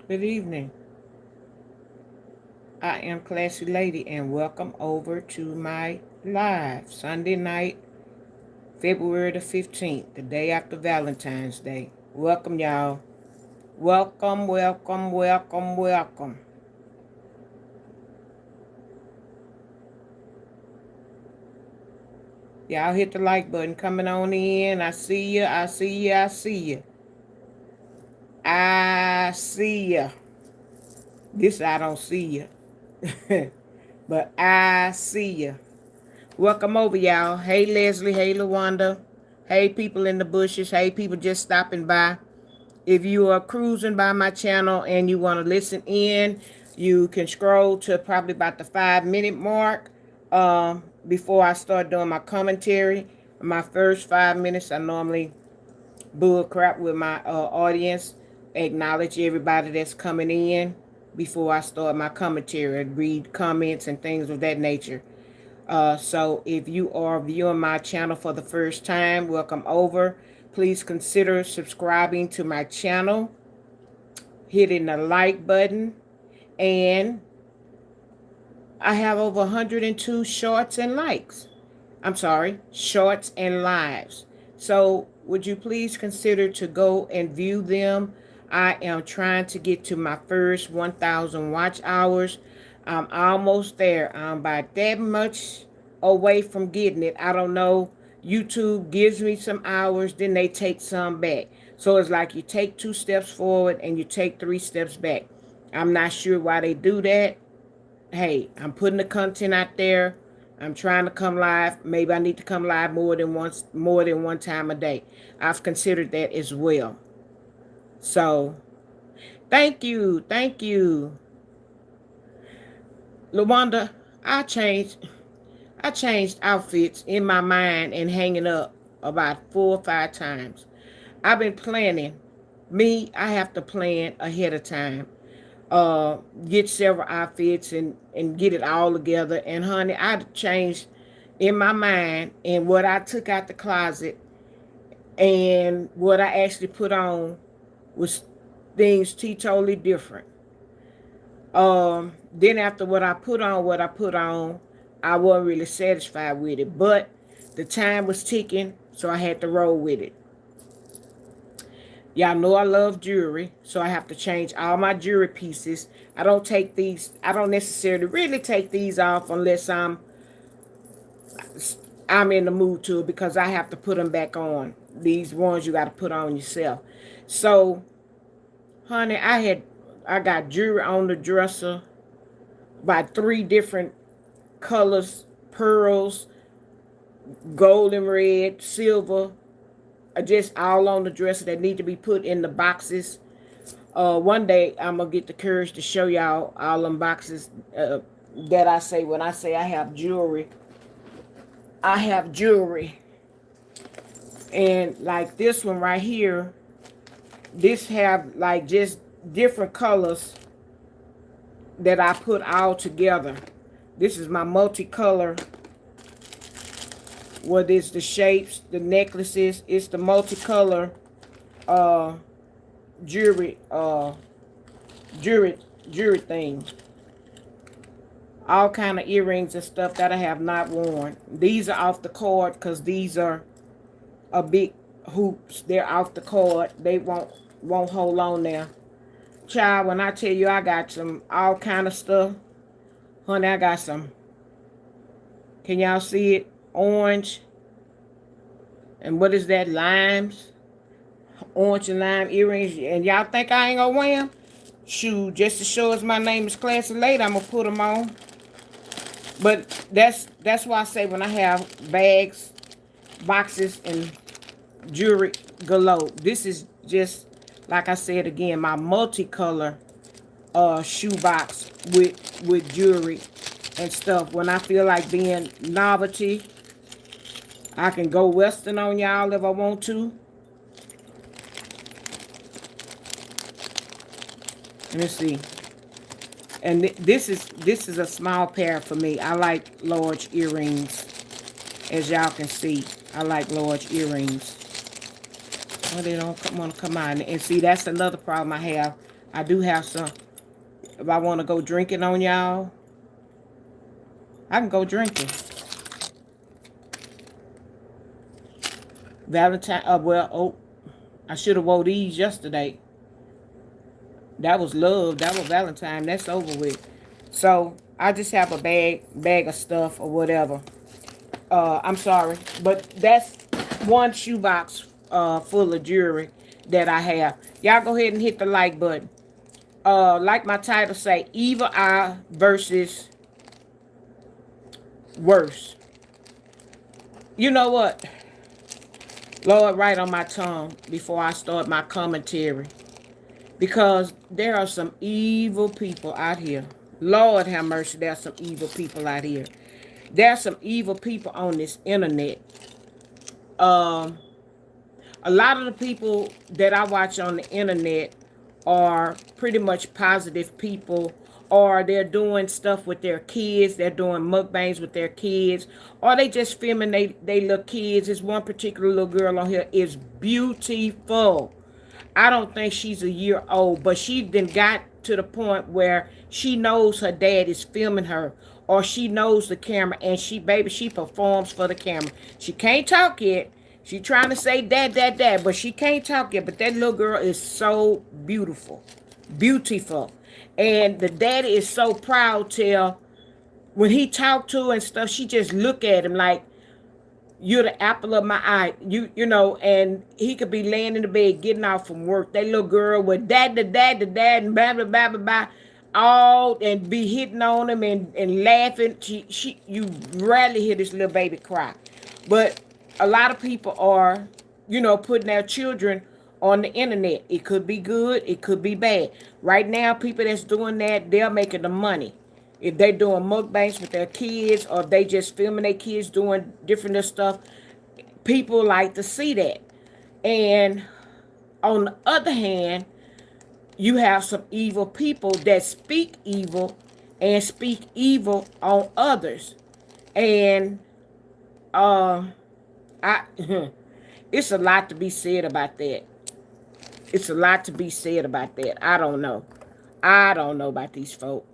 Good evening. I am Classy Lady and welcome over to my live Sunday night, February the 15th, the day after Valentine's Day. Welcome, y'all. Welcome, welcome, welcome, welcome. Y'all hit the like button coming on in. I see you, I see you, I see you. I see you. This I don't see you. But I see you. Welcome over, y'all. Hey, Leslie. Hey, LaWanda. Hey, people in the bushes. Hey, people just stopping by. If you are cruising by my channel and you want to listen in, you can scroll to probably about the 5 minute mark before I start doing my commentary. My first 5 minutes, I normally bull crap with my audience, acknowledge everybody that's coming in before I start my commentary, read comments and things of that nature. So if you are viewing my channel for the first time, welcome over. Please consider subscribing to my channel, hitting the like button, and I have over 102 shorts and likes. I'm sorry, shorts and lives. So would you please consider to go and view them? I am trying to get to my first 1,000 watch hours. I'm almost there. I'm about that much away from getting it. I don't know. YouTube gives me some hours, then they take some back. So it's like you take 2 steps forward and you take 3 steps back. I'm not sure why they do that. Hey, I'm putting the content out there. I'm trying to come live. Maybe I need to come live more than one time a day. I've considered that as well. So, thank you. Thank you. LaWanda, I changed I changed outfits in my mind and hanging up about 4 or 5 times. I've been planning. I have to plan ahead of time. Get several outfits and get it all together. And honey, I changed in my mind and what I took out the closet and what I actually put on was things totally different. Then after what I put on, I wasn't really satisfied with it. But the time was ticking, so I had to roll with it. Y'all know I love jewelry, so I have to change all my jewelry pieces. I don't necessarily really take these off unless I'm in the mood to, because I have to put them back on. These ones you got to put on yourself. So, honey, I got jewelry on the dresser by 3 different colors, pearls, golden red, silver, just all on the dresser that need to be put in the boxes. One day I'm gonna get the courage to show y'all all them boxes that I say when I say I have jewelry. I have jewelry, and like this one right here, this have like just different colors that I put all together. This is my multicolor. What is the shapes, the necklaces? It's the multicolor uh, jewelry, jewelry thing. All kind of earrings and stuff that I have not worn. These are off the cord because these are a big hoops. They're off the cord. They won't hold on there. Child, when I tell you I got some all kind of stuff, honey, I got some. Can y'all see it? Orange. And what is that? Limes. Orange and lime earrings. And y'all think I ain't gonna wear them? Shoot, just to show us my name is Classy Lady, I'm gonna put them on. But that's why I say when I have bags, boxes, and jewelry galore. This is just, like I said again, my multicolor shoebox with jewelry and stuff. When I feel like being novelty, I can go western on y'all if I want to. Let me see. And this is a small pair for me. I like large earrings, as y'all can see. I like large earrings. Well, they don't want to come out. And see, that's another problem I have. I do have some. If I want to go drinking on y'all, I can go drinking. Valentine. Well, oh, I should have wore these yesterday. That was love. That was Valentine. That's over with. So I just have a bag of stuff or whatever. I'm sorry, but that's one shoebox full of jewelry that I have. Y'all go ahead and hit the like button. Like my title say, evil eye versus worse. You know what? Lord, right on my tongue before I start my commentary. Because there are some evil people out here. Lord have mercy, there are some evil people out here. There are some evil people on this internet. Um, a lot of the people that I watch on the internet are pretty much positive people, or they're doing stuff with their kids, they're doing mukbangs with their kids, or they just filming they little kids. This one particular little girl on here is beautiful. I don't think she's a year old, but she then got to the point where she knows her dad is filming her, or she knows the camera, and she performs for the camera. She can't talk yet. She trying to say dad, but she can't talk yet. But that little girl is so beautiful, beautiful, and the daddy is so proud. Till when he talked to her and stuff, she just look at him like, you're the apple of my eye. You know, and he could be laying in the bed getting off from work. That little girl with dad, and blah blah blah blah blah, all, and be hitting on him and laughing. You rarely hear this little baby cry. But a lot of people are, putting their children on the internet. It could be good, it could be bad. Right now, people that's doing that, they're making the money. If they're doing mukbangs with their kids, or if they just filming their kids doing different stuff, people like to see that. And on the other hand, you have some evil people that speak evil and speak evil on others. And I it's a lot to be said about that. It's a lot to be said about that. I don't know. I don't know about these folk.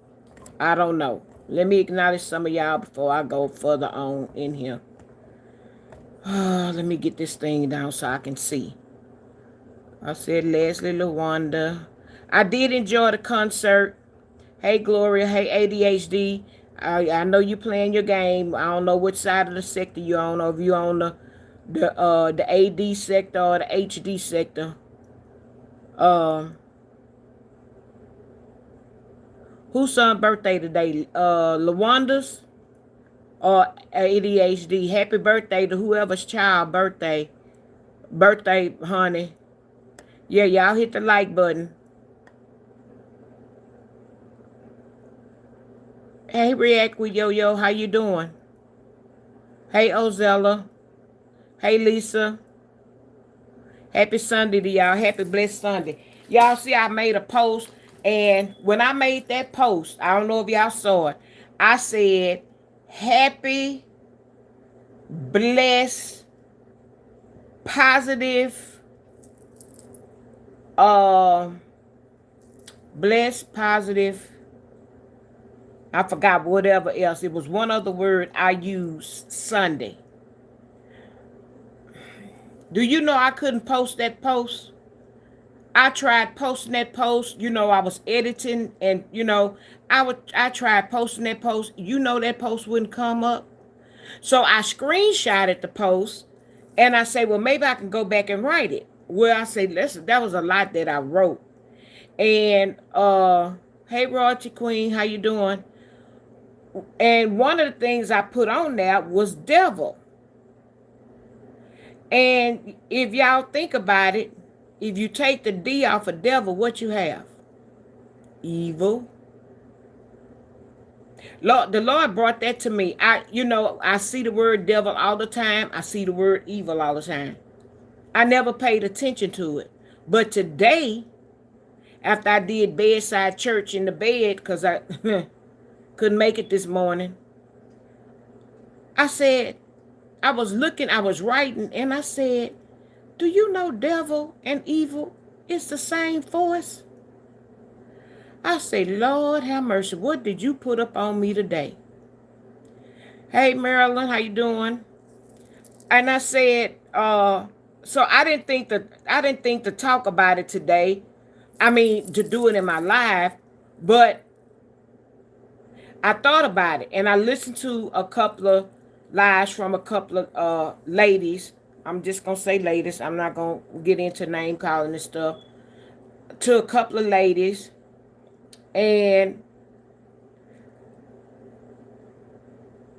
I don't know. Let me acknowledge some of y'all before I go further on in here. Let me get this thing down so I can see. I said Leslie LaWanda. I did enjoy the concert. Hey Gloria. Hey ADHD. I know you playing your game. I don't know which side of the sector you're on. Or if you're on the AD sector or the HD sector. Whose son birthday today? LaWanda's or ADHD. Happy birthday to whoever's child birthday. Birthday, honey. Yeah, y'all hit the like button. Hey, React with Yo-Yo. How you doing? Hey, Ozella. Hey, Lisa. Happy Sunday to y'all. Happy blessed Sunday. Y'all see I made a post. And when I made that post, I don't know if y'all saw it. I said, happy, blessed, positive, blessed, positive. I forgot whatever else. It was one other word I used Sunday. Do you know I couldn't post that post? I tried posting that post. I was editing, and I tried posting that post. That post wouldn't come up. So I screenshotted the post, and I say, well, maybe I can go back and write it. Well, I say, listen, that was a lot that I wrote. And hey, Royalty Queen, how you doing? And one of the things I put on there was devil. And if y'all think about it, if you take the D off of devil, what you have? Evil. The Lord brought that to me. I see the word devil all the time. I see the word evil all the time. I never paid attention to it. But today, after I did bedside church in the bed, because I couldn't make it this morning, I said, I was writing, and I said, do you know devil and evil is the same force? I say, Lord have mercy, what did you put up on me today? Hey Marilyn, how you doing? And I said, so I didn't think to talk about it today. I mean, to do it in my life, but I thought about it and I listened to a couple of lives from a couple of ladies. I'm just gonna say ladies. I'm not gonna get into name calling and stuff. To a couple of ladies, and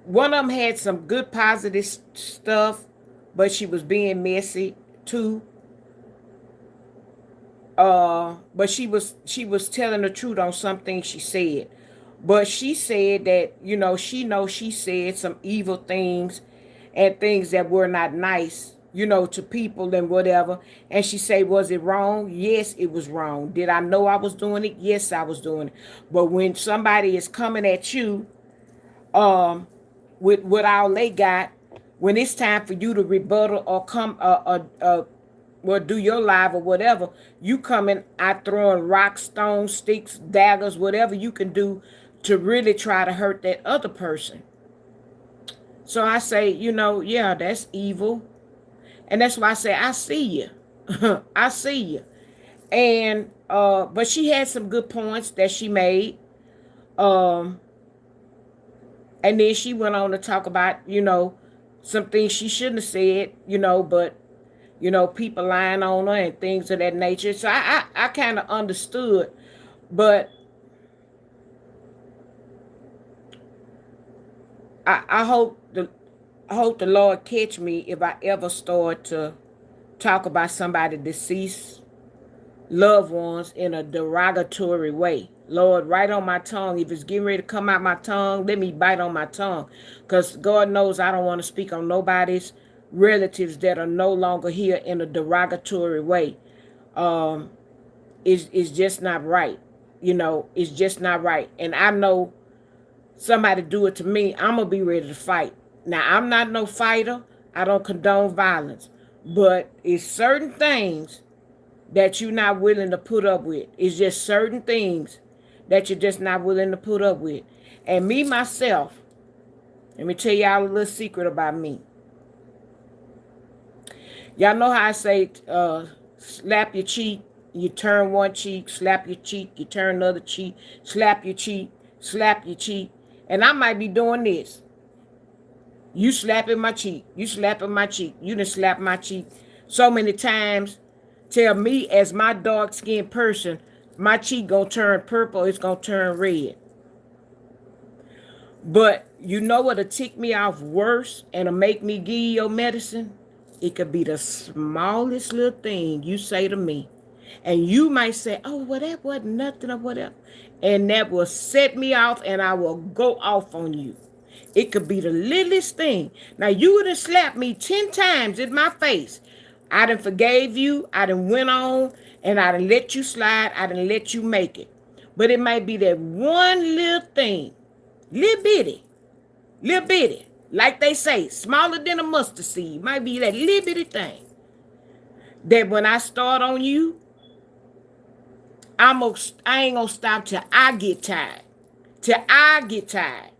one of them had some good positive stuff, but she was being messy too. But she was telling the truth on something she said. But she said that, she knows she said some evil things and things that were not nice, to people and whatever. And she said, was it wrong? Yes, it was wrong. Did I know I was doing it? Yes, I was doing it. But when somebody is coming at you, um, with all they got, when it's time for you to rebuttal or come well, do your live or whatever, you coming out throwing rocks, stones, sticks, daggers, whatever you can do to really try to hurt that other person. So I say, yeah, that's evil. And that's why I say, I see you. I see you. And but she had some good points that she made. Um, and then she went on to talk about, some things she shouldn't have said, but people lying on her and things of that nature. So I kind of understood, but I hope the Lord catch me if I ever start to talk about somebody deceased loved ones in a derogatory way. Lord, right on my tongue. If it's getting ready to come out my tongue, let me bite on my tongue. Because God knows I don't want to speak on nobody's relatives that are no longer here in a derogatory way. Um, it's just not right. It's just not right. And I know somebody do it to me, I'm going to be ready to fight. Now, I'm not no fighter. I don't condone violence. But it's certain things that you're not willing to put up with. It's just certain things that you're just not willing to put up with. And me, myself, let me tell y'all a little secret about me. Y'all know how I say, slap your cheek, you turn one cheek, slap your cheek, you turn the other cheek, slap your cheek, slap your cheek. And I might be doing this. You slapping my cheek, you slapping my cheek, you done slap my cheek so many times. Tell me as my dark-skinned person, my cheek gonna turn purple, it's gonna turn red. But you know what'll tick me off worse and'll make me give you your medicine? It could be the smallest little thing you say to me. And you might say, oh, well, that wasn't nothing or whatever. And that will set me off and I will go off on you. It could be the littlest thing. Now, you would have slapped me 10 times in my face. I done forgave you. I done went on and I done let you slide. I done let you make it. But it might be that one little thing, little bitty, like they say, smaller than a mustard seed. Might be that little bitty thing that when I start on you, I ain't gonna stop till I get tired. Till I get tired.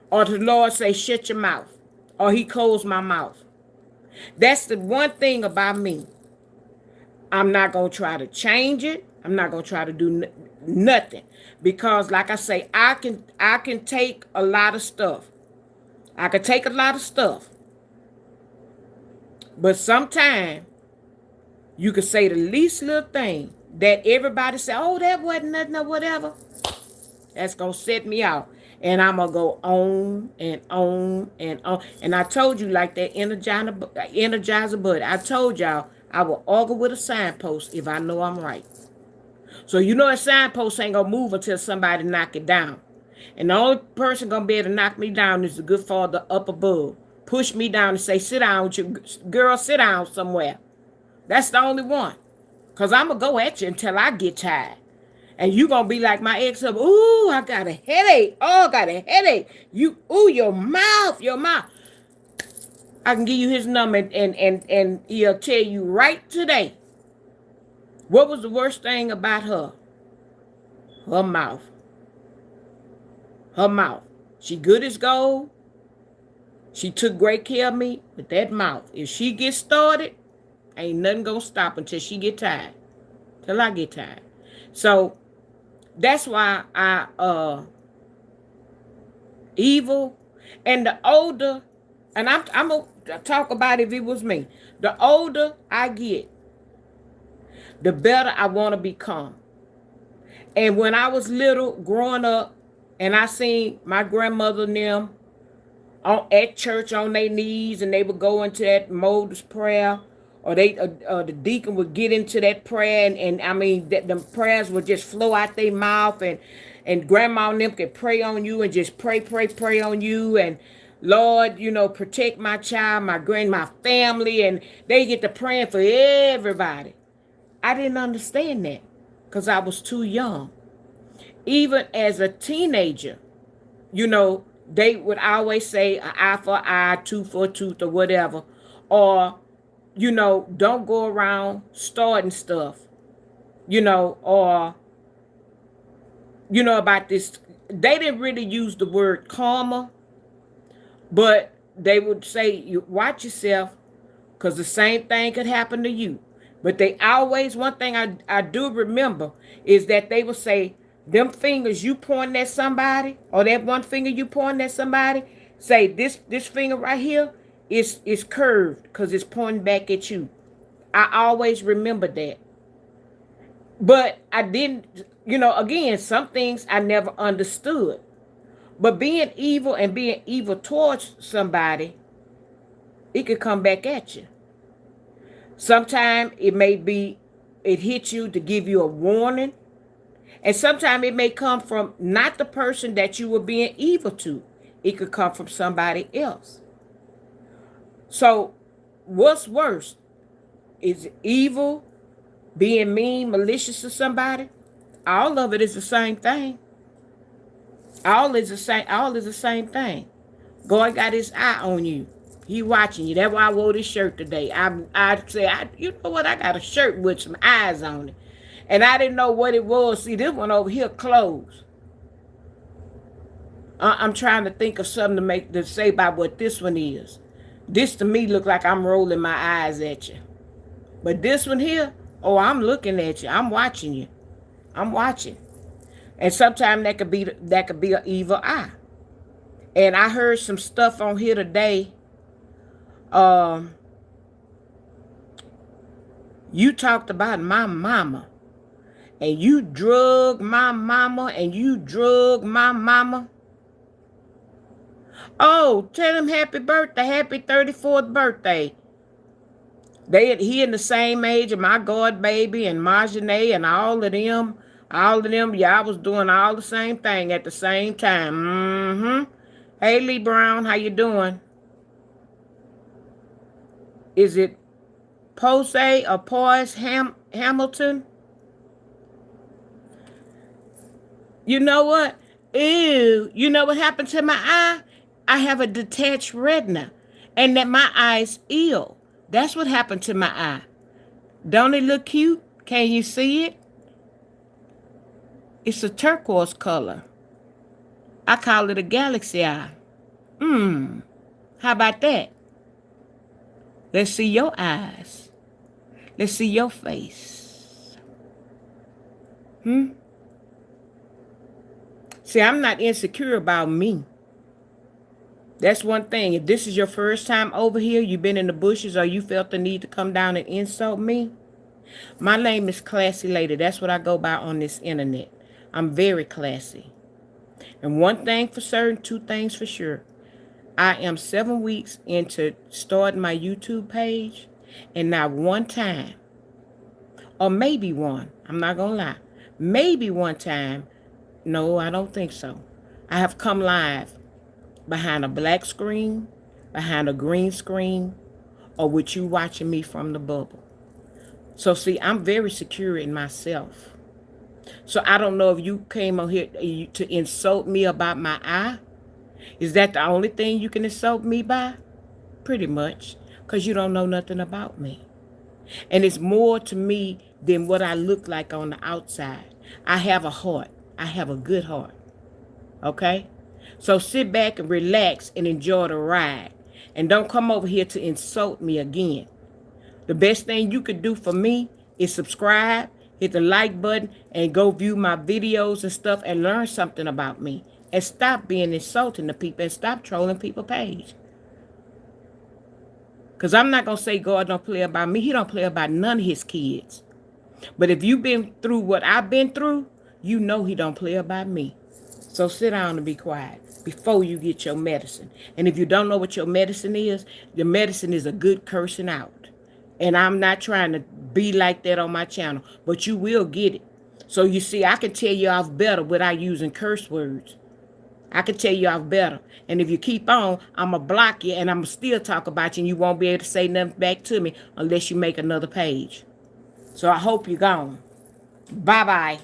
Or the Lord say, shut your mouth. Or he closed my mouth. That's the one thing about me. I'm not going to try to change it. I'm not going to try to do nothing. Because like I say, I can take a lot of stuff. I can take a lot of stuff. But sometimes you can say the least little thing that everybody say, oh, that wasn't nothing or whatever. That's going to set me out. And I'm going to go on and on and on. And I told you like that Energizer Buddy. I told y'all I will argue with a signpost if I know I'm right. So you know a signpost ain't going to move until somebody knock it down. And the only person going to be able to knock me down is the good Father up above. Push me down and say, sit down with you. Girl, sit down somewhere. That's the only one. Because I'm going to go at you until I get tired. And you going to be like my ex, ooh, I got a headache. Oh, I got a headache. Your mouth. I can give you his number and he'll tell you right today what was the worst thing about her. Her mouth. Her mouth. She good as gold. She took great care of me with that mouth. If she gets started, ain't nothing gonna stop until she get tired. Till I get tired. So that's why I evil. And the older, and I'm gonna talk about if it was me. The older I get, the better I want to become. And when I was little, growing up, and I seen my grandmother and them at church on their knees, and they would go into that modus prayer, or the deacon would get into that prayer, and I mean that the prayers would just flow out their mouth, and grandma and them could pray on you and just pray on you, and Lord, protect my child, my family, and they get to praying for everybody. I didn't understand that because I was too young. Even as a teenager, they would always say an eye for an eye, tooth for a tooth, or whatever. Or, don't go around starting stuff, or, about this. They didn't really use the word karma, but they would say, you watch yourself, because the same thing could happen to you. But they always, one thing I do remember is that they would say, them fingers you pointing at somebody, or that one finger you pointing at somebody, say this finger right here is curved because it's pointing back at you. I always remember that. But I didn't, again, some things I never understood. But being evil and being evil towards somebody, it could come back at you. Sometimes it hits you to give you a warning. And sometimes it may come from not the person that you were being evil to. It could come from somebody else. So what's worse? Is evil, being mean, malicious to somebody? All of it is the same thing. All is the same thing. God got his eye on you. He watching you. That's why I wore this shirt today. I said, you know what? I got a shirt with some eyes on it. And I didn't know what it was. See, this one over here closed. I'm trying to think of something to say about what this one is. This to me look like I'm rolling my eyes at you. But this one here, oh, I'm looking at you. I'm watching you. I'm watching. And sometimes that could be an evil eye. And I heard some stuff on here today. You talked about my mama. And you drug my mama, and you drug my mama. Oh, tell him happy birthday, happy 34th birthday. He in the same age of my God baby and Marjane and all of them. Y'all was doing all the same thing at the same time. Mm-hmm. Hey, Lee Brown, how you doing? Is it Pose or Poise Hamilton? You know what? Ew. You know what happened to my eye? I have a detached retina. And that my eye's ill. That's what happened to my eye. Don't it look cute? Can you see it? It's a turquoise color. I call it a galaxy eye. How about that? Let's see your eyes. Let's see your face. See, I'm not insecure about me. That's one thing. If this is your first time over here, you've been in the bushes, or you felt the need to come down and insult me, my name is Classy Lady. That's what I go by on this internet. I'm very classy. And one thing for certain, two things for sure. I am 7 weeks into starting my YouTube page, and not one time, or maybe one, I'm not going to lie, maybe one time, no, I don't think so, I have come live behind a black screen, behind a green screen, or with you watching me from the bubble. So see, I'm very secure in myself. So I don't know if you came on here to insult me about my eye. Is that the only thing you can insult me by? Pretty much, because you don't know nothing about me. And it's more to me than what I look like on the outside. I have a heart. I have a good heart. Okay? So sit back and relax and enjoy the ride. And don't come over here to insult me again. The best thing you could do for me is subscribe, hit the like button, and go view my videos and stuff and learn something about me. And stop being insulting to people and stop trolling people's page. Because I'm not going to say God don't play about me. He don't play about none of his kids. But if you've been through what I've been through, you know he don't play about me. So sit down and be quiet before you get your medicine. And if you don't know what your medicine is, the medicine is a good cursing out. And I'm not trying to be like that on my channel, but you will get it. So you see, I can tell you off better without using curse words. I can tell you off better. And if you keep on, I'm going to block you and I'm going to still talk about you and you won't be able to say nothing back to me unless you make another page. So I hope you're gone. Bye-bye.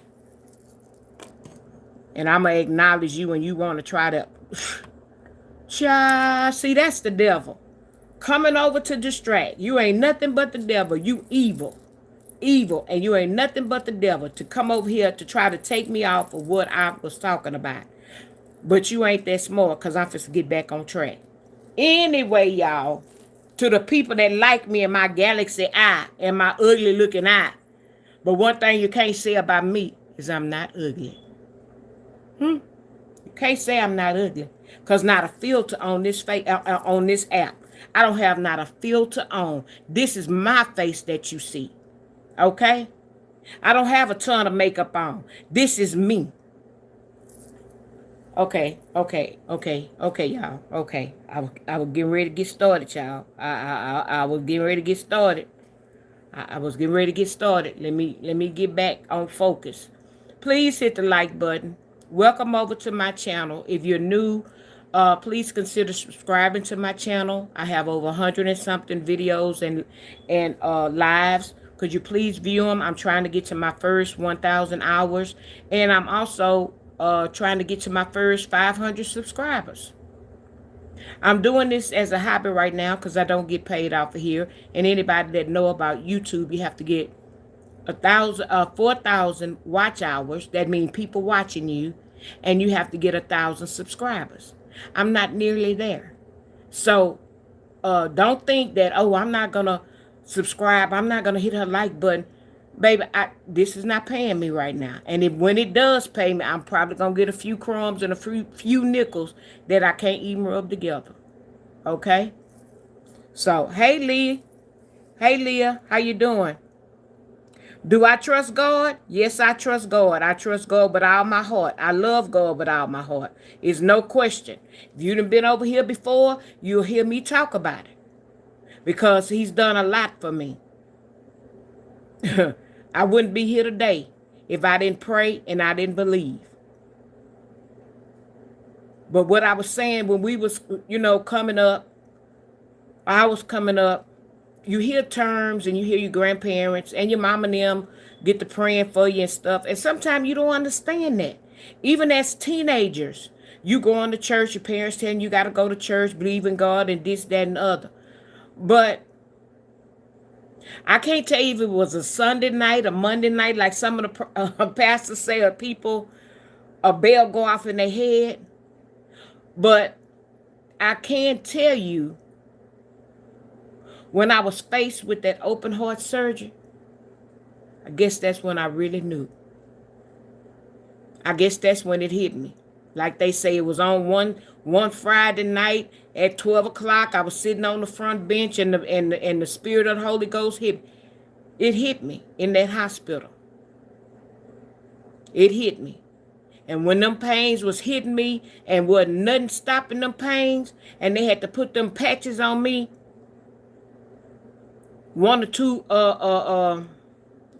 And I'm going to acknowledge you when you want to try to... See, that's the devil. Coming over to distract. You ain't nothing but the devil. You evil. Evil. And you ain't nothing but the devil to come over here to try to take me off of what I was talking about. But you ain't that smart because I'm supposed to get back on track. Anyway, y'all, to the people that like me and my galaxy eye and my ugly looking eye. But one thing you can't say about me is I'm not ugly. You can't say I'm not ugly. Because not a filter on this on this app. I don't have not a filter on. This is my face that you see. Okay? I don't have a ton of makeup on. This is me. Okay, y'all. Okay, I was getting ready to get started, y'all. I was getting ready to get started. I was getting ready to get started. Let me get back on focus. Please hit the like button. Welcome over to my channel. If you're new, please consider subscribing to my channel. I have over 100 and something videos and lives. Could you please view them? I'm trying to get to my first 1,000 hours, and I'm also trying to get to my first 500 subscribers. I'm doing this as a hobby right now because I don't get paid off of here. And anybody that know about YouTube, you have to get 4,000 watch hours. That means people watching you, and you have to get 1,000 subscribers. I'm not nearly there. So don't think that, oh, I'm not gonna subscribe, I'm not gonna hit her like button. Baby, this is not paying me right now. And when it does pay me, I'm probably going to get a few crumbs and a few nickels that I can't even rub together. Okay? So, hey, Leah. Hey, Leah. How you doing? Do I trust God? Yes, I trust God. I trust God with all my heart. I love God with all my heart. It's no question. If you done been over here before, you'll hear me talk about it. Because he's done a lot for me. I wouldn't be here today if I didn't pray and I didn't believe. But what I was saying when we was, coming up, I was coming up, you hear terms and you hear your grandparents and your mom and them get to praying for you and stuff. And sometimes you don't understand that. Even as teenagers, you going to church, your parents telling you got to go to church, believe in God and this, that, and the other. But I can't tell you if it was a Sunday night, a Monday night, like some of the pastors say, or people, a bell go off in their head. But I can tell you, when I was faced with that open heart surgery, I guess that's when I really knew. I guess that's when it hit me. Like they say, it was on one Friday night at 12 o'clock. I was sitting on the front bench and the Spirit of the Holy Ghost hit me. It hit me in that hospital. It hit me. And when them pains was hitting me and wasn't nothing stopping them pains, and they had to put them patches on me, one or two, now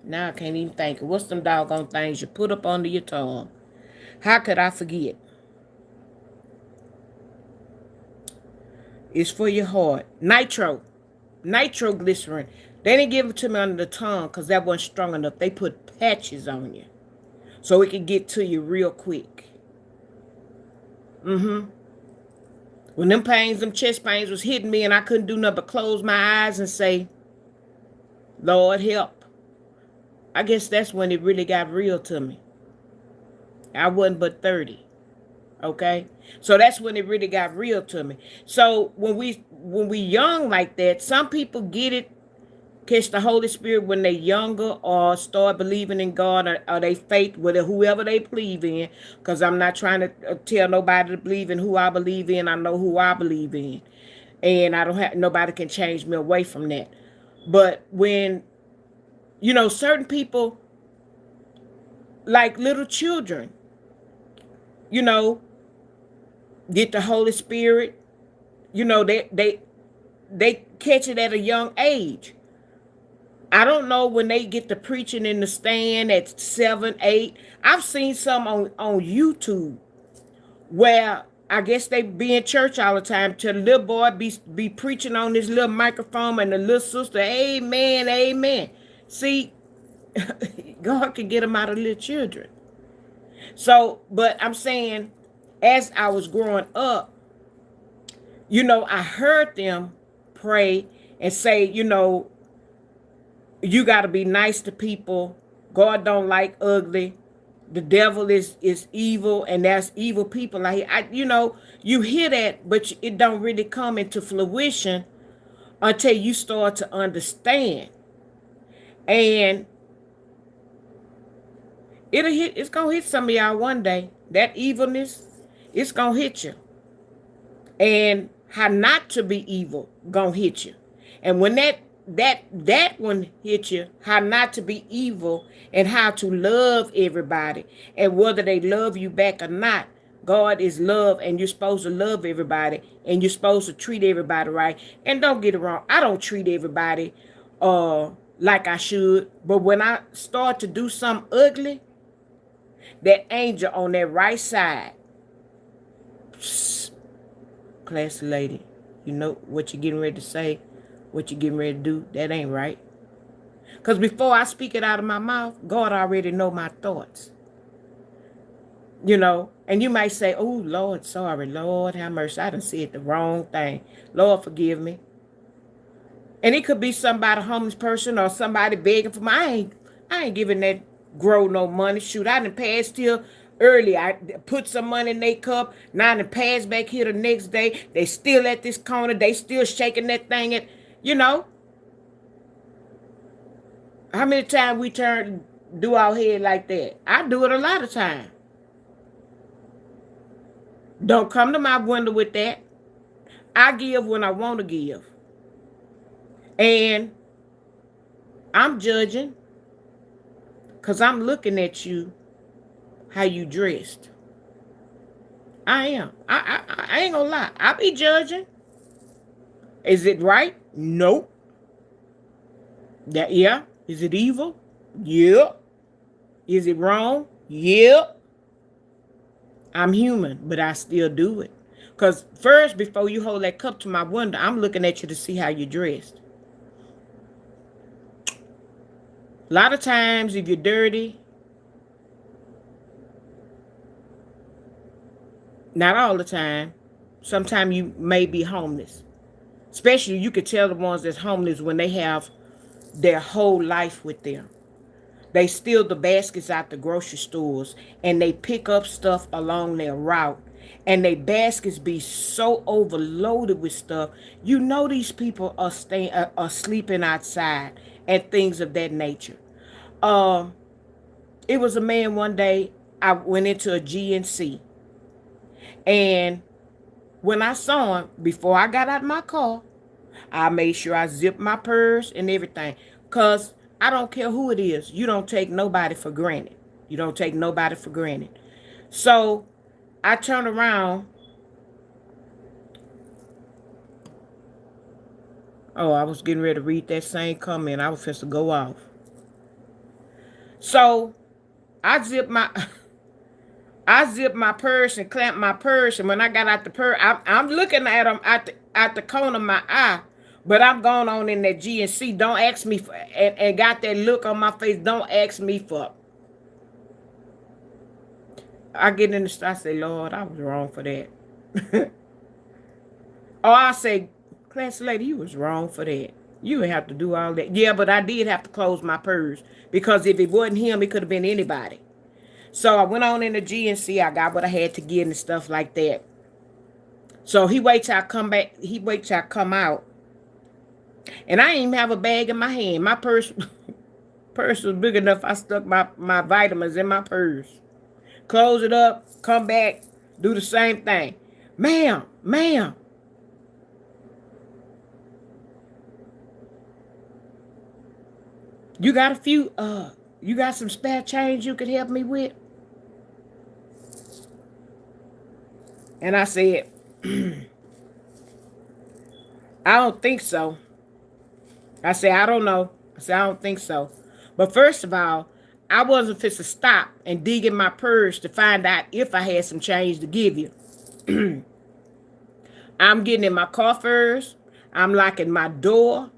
I can't even think of what's them doggone things you put up under your tongue. How could I forget? It's for your heart. Nitroglycerin. They didn't give it to me under the tongue because that wasn't strong enough. They put patches on you so it could get to you real quick. When them pains, them chest pains was hitting me and I couldn't do nothing but close my eyes and say, Lord, help. I guess that's when it really got real to me. I wasn't but 30. Okay, so that's when it really got real to me. So when we young like that, some people get it, catch the Holy Spirit when they're younger, or start believing in God, or they faith with whoever they believe in. Because I'm not trying to tell nobody to believe in who I believe in. I know who I believe in, and I don't have nobody can change me away from that. But when certain people, like little children, you know, get the Holy Spirit, they catch it at a young age. I don't know when they get to preaching in the stand at 7, 8. I've seen some on YouTube where I guess they be in church all the time till the little boy be preaching on this little microphone and the little sister, amen, amen. See, God can get them out of little children. So, but I'm saying, as I was growing up, I heard them pray and say, you got to be nice to people. God don't like ugly. The devil is evil, and that's evil people. You hear that, but it don't really come into fruition until you start to understand. And it's gonna hit some of y'all one day. That evilness, it's gonna hit you. And how not to be evil gonna hit you. And when that one hit you, how not to be evil and how to love everybody, and whether they love you back or not. God is love, and you're supposed to love everybody, and you're supposed to treat everybody right. And don't get it wrong, I don't treat everybody like I should. But when I start to do something ugly, that angel on that right side, psst, classy lady, you know what you're getting ready to say, what you're getting ready to do, that ain't right. Because before I speak it out of my mouth, God already know my thoughts. And you might say, oh, Lord, sorry. Lord, have mercy. I done said the wrong thing. Lord, forgive me. And it could be somebody, homeless person, or somebody begging for money. I ain't giving that grow no money. Shoot, I done passed here early. I put some money in their cup. Now I done passed back here the next day. They still at this corner. They still shaking that thing at, how many times we do our head like that? I do it a lot of times. Don't come to my window with that. I give when I want to give. And I'm judging because I'm looking at you, how you dressed. I am. I ain't gonna lie. I be judging. Is it right? Nope. Yeah. Is it evil? Yeah. Is it wrong? Yeah. I'm human, but I still do it. Because first, before you hold that cup to my window, I'm looking at you to see how you're dressed. A lot of times, if you're dirty, not all the time, sometimes you may be homeless. Especially, you could tell the ones that's homeless when they have their whole life with them. They steal the baskets out the grocery stores, and they pick up stuff along their route. And their baskets be so overloaded with stuff. These people are sleeping outside and things of that nature. It was a man one day. I went into a GNC, and when I saw him, before I got out of my car, I made sure I zipped my purse and everything. Because I don't care who it is. You don't take nobody for granted. You don't take nobody for granted. So I turned around. Oh, I was getting ready to read that same comment. I was supposed to go off. So I zipped my purse and clamped my purse. And when I got out the purse, I'm looking at them at the corner of my eye. But I'm going on in that GNC. Don't ask me for, and got that look on my face. Don't ask me for. I get in the store. I say, Lord, I was wrong for that. Or I say, class lady, you was wrong for that. You didn't have to do all that. Yeah, but I did have to close my purse. Because if it wasn't him, it could have been anybody. So I went on in the GNC. I got what I had to get and stuff like that. So he waits till I come back. He waits till I come out. And I didn't even have a bag in my hand. My purse was big enough. I stuck my vitamins in my purse. Close it up, come back, do the same thing. Ma'am, you got a few, you got some spare change you could help me with? And I said, I don't think so. I said, I don't know. I said, I don't think so. But first of all, I wasn't fit to stop and dig in my purse to find out if I had some change to give you. I'm getting in my car first. I'm locking my door.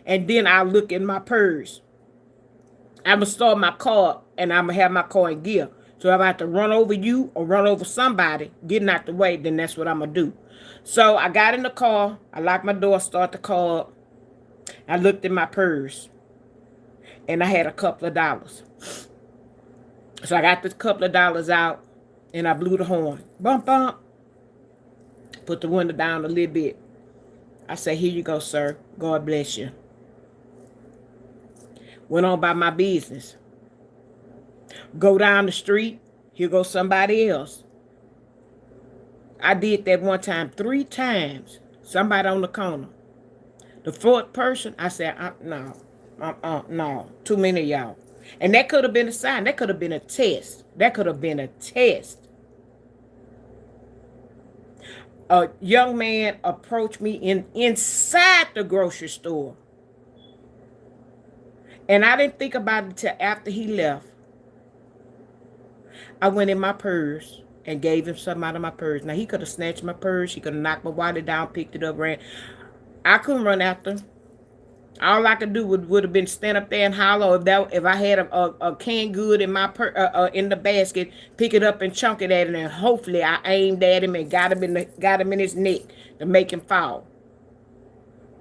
And then I look in my purse. I'm going to start my car and I'm going to have my car in gear. So if I have to run over you or run over somebody, getting out the way, then that's what I'm going to do. So I got in the car. I locked my door, start the car up. I looked in my purse. And I had a couple of dollars. So I got this couple of dollars out. And I blew the horn. Bump, bump. Put the window down a little bit. I said, here you go, sir. God bless you. Went on by my business. Go down the street. Here goes somebody else. I did that one time 3 times. Somebody on the corner. The fourth person, I said, no. No. Too many of y'all. And that could have been a sign. That could have been a test. That could have been a test. A young man approached me inside the grocery store. And I didn't think about it until after he left. I went in my purse and gave him something out of my purse. Now, he could have snatched my purse. He could have knocked my wallet down, picked it up, ran. I couldn't run after him. All I could do would have been stand up there and holler. If I had a canned good in my in the basket, pick it up and chunk it at him, and hopefully I aimed at him and got him in his neck to make him fall.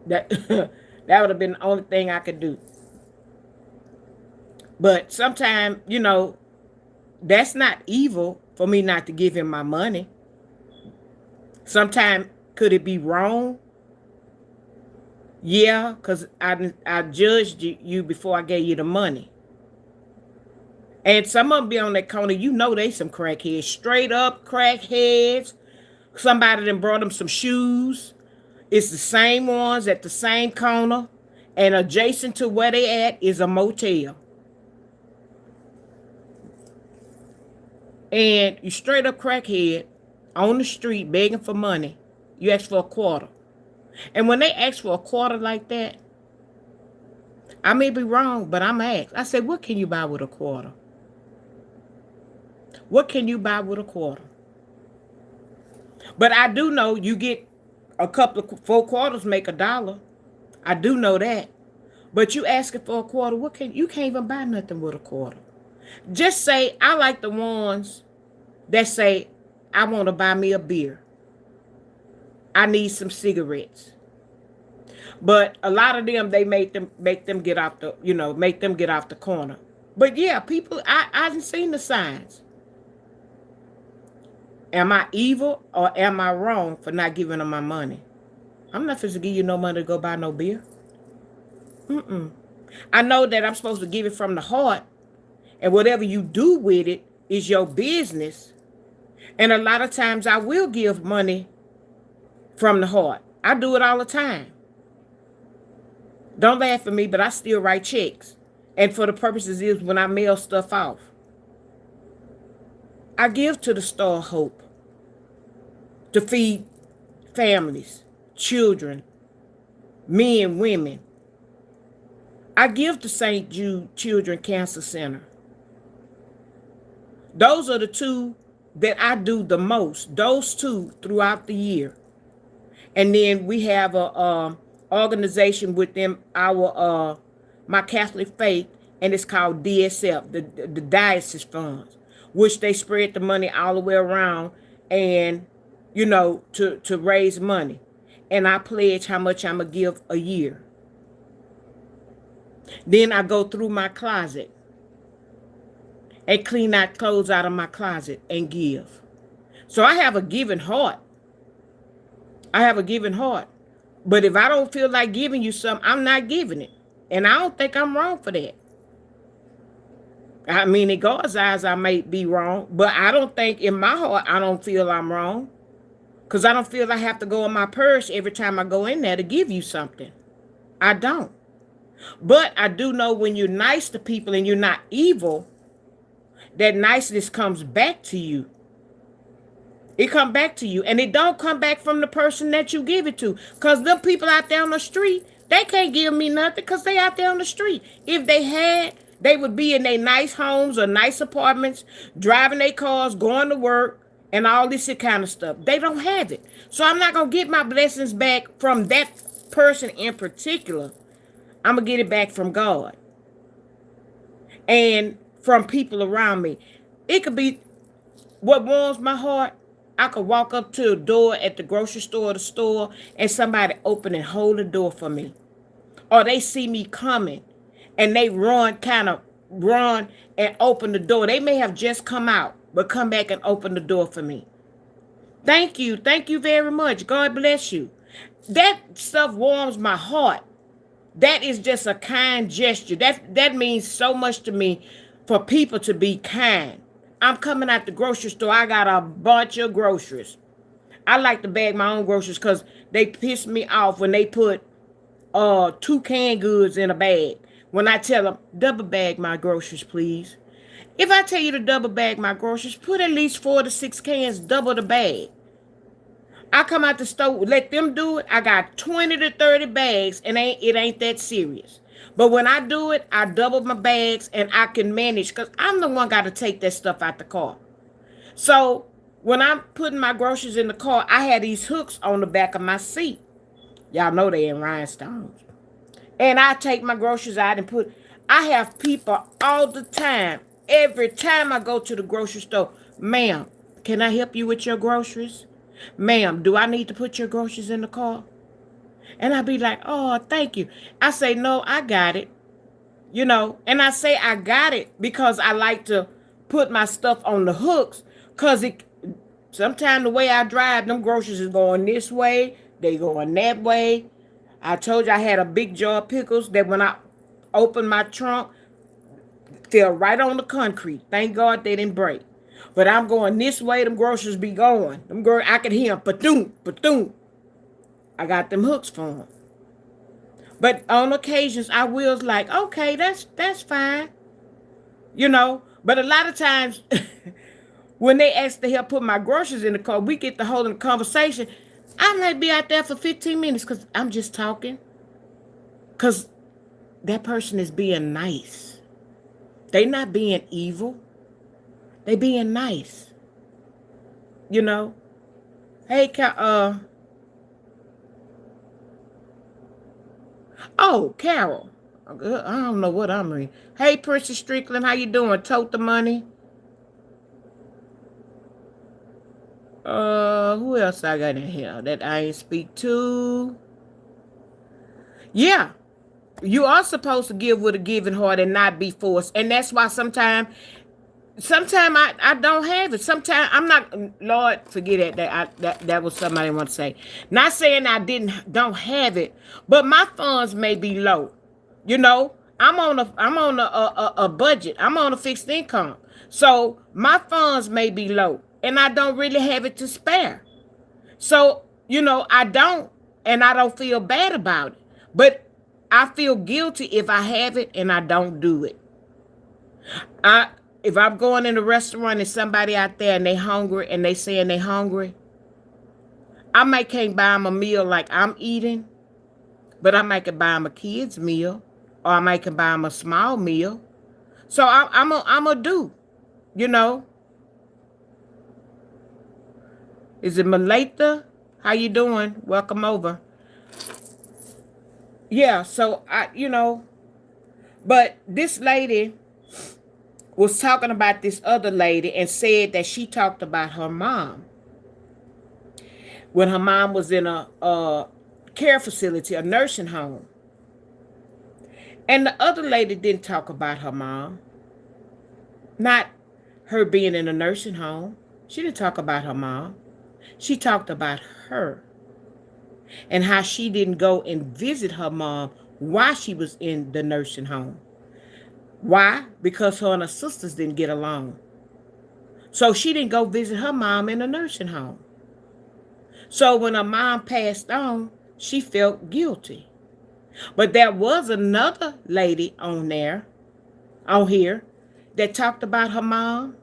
That that would have been the only thing I could do. But sometimes, that's not evil for me not to give him my money. Sometimes, could it be wrong? Yeah, because I judged you before I gave you the money. And some of them be on that corner, they some crackheads. Straight up crackheads. Somebody done brought them some shoes. It's the same ones at the same corner. And adjacent to where they at is a motel. And you straight up crackhead on the street begging for money. You ask for a quarter. And when they ask for a quarter like that, I may be wrong, but I'm asked. I said, what can you buy with a quarter? What can you buy with a quarter? But I do know you get a couple of 4 quarters make $1. I do know that. But you asking for a quarter, you can't even buy nothing with a quarter. Just say, I like the ones that say, I want to buy me a beer. I need some cigarettes. But a lot of them, they make them get off the corner. But yeah, people, I done seen the signs. Am I evil or am I wrong for not giving them my money? I'm not supposed to give you no money to go buy no beer. I know that I'm supposed to give it from the heart. And whatever you do with it is your business. And a lot of times I will give money from the heart. I do it all the time. Don't laugh at me, but I still write checks. And for the purposes is when I mail stuff off. I give to the Star of Hope to feed families, children, men, women. I give to St. Jude Children Cancer Center. Those are the 2 that I do the most. Those 2 throughout the year. And then we have a organization within my Catholic faith, and it's called DSF, the Diocese Funds, which they spread the money all the way around and, to raise money. And I pledge how much I'm going to give a year. Then I go through my closet and clean out clothes out of my closet and give. So I have a giving heart. I have a giving heart. But if I don't feel like giving you something, I'm not giving it. And I don't think I'm wrong for that. I mean, in God's eyes, I may be wrong, but I don't think in my heart, I don't feel I'm wrong. Because I don't feel I have to go in my purse every time I go in there to give you something. I don't. But I do know when you're nice to people and you're not evil, that niceness comes back to you. It come back to you. And it don't come back from the person that you give it to. Because them people out there on the street, they can't give me nothing because they out there on the street. If they had, they would be in their nice homes or nice apartments, driving their cars, going to work, and all this kind of stuff. They don't have it. So I'm not going to get my blessings back from that person in particular. I'm going to get it back from God and from people around me. It could be what warms my heart. I could walk up to a door at the grocery store or the store and somebody open and hold the door for me. Or they see me coming and they run and open the door. They may have just come out, but come back and open the door for me. Thank you. Thank you very much. God bless you. That stuff warms my heart. That is just a kind gesture. That means so much to me for people to be kind. I'm coming out the grocery store. I got a bunch of groceries. I like to bag my own groceries because they piss me off when they put two canned goods in a bag. When I tell them, double bag my groceries, please. If I tell you to double bag my groceries, put at least 4 to 6 cans, double the bag. I come out the store, let them do it. I got 20 to 30 bags, and it ain't that serious. But when I do it, I double my bags, and I can manage because I'm the one got to take that stuff out the car. So when I'm putting my groceries in the car, I had these hooks on the back of my seat. Y'all know they in rhinestones. And I take my groceries out and put. I have people all the time. Every time I go to the grocery store, ma'am, can I help you with your groceries? Ma'am, do I need to put your groceries in the car? And I be like, oh, thank you. I say, no, I got it. And I say I got it because I like to put my stuff on the hooks because sometimes the way I drive, them groceries is going this way, they going that way. I told you I had a big jar of pickles that when I opened my trunk, fell right on the concrete. Thank God they didn't break. But I'm going this way, them groceries be going. I could hear them, pa-doom, pa-doom. I got them hooks for them. But on occasions, I was like, okay, that's fine. But a lot of times, when they ask to help put my groceries in the car, we get to holding a conversation. I might be out there for 15 minutes because I'm just talking. Because that person is being nice. They not being evil. They being nice. Hey, oh, Carol. I don't know what I'm reading. Hey, Princess Strickland, how you doing? Tote the money. Who else I got in here that I ain't speak to? Yeah. You are supposed to give with a giving heart and not be forced. And that's why sometimes I don't have it. Sometimes I'm not. Lord, forget it. That was something I didn't want to say. Not saying I don't have it, but my funds may be low. I'm on a budget. I'm on a fixed income, so my funds may be low, and I don't really have it to spare. So I don't, and I don't feel bad about it, but I feel guilty if I have it and I don't do it. If I'm going in a restaurant and somebody out there and they hungry and they saying they hungry, I might can't buy them a meal like I'm eating, but I might can buy them a kid's meal, or I might can buy them a small meal. So I'm a do, Is it Maleta? How you doing? Welcome over. Yeah, so but this lady was talking about this other lady and said that she talked about her mom when her mom was in a care facility, a nursing home. And the other lady didn't talk about her mom. Not her being in a nursing home. She didn't talk about her mom. She talked about her and how she didn't go and visit her mom while she was in the nursing home. Why? Because her and her sisters didn't get along. So she didn't go visit her mom in a nursing home. So when her mom passed on, she felt guilty. But there was another lady on here, that talked about her mom,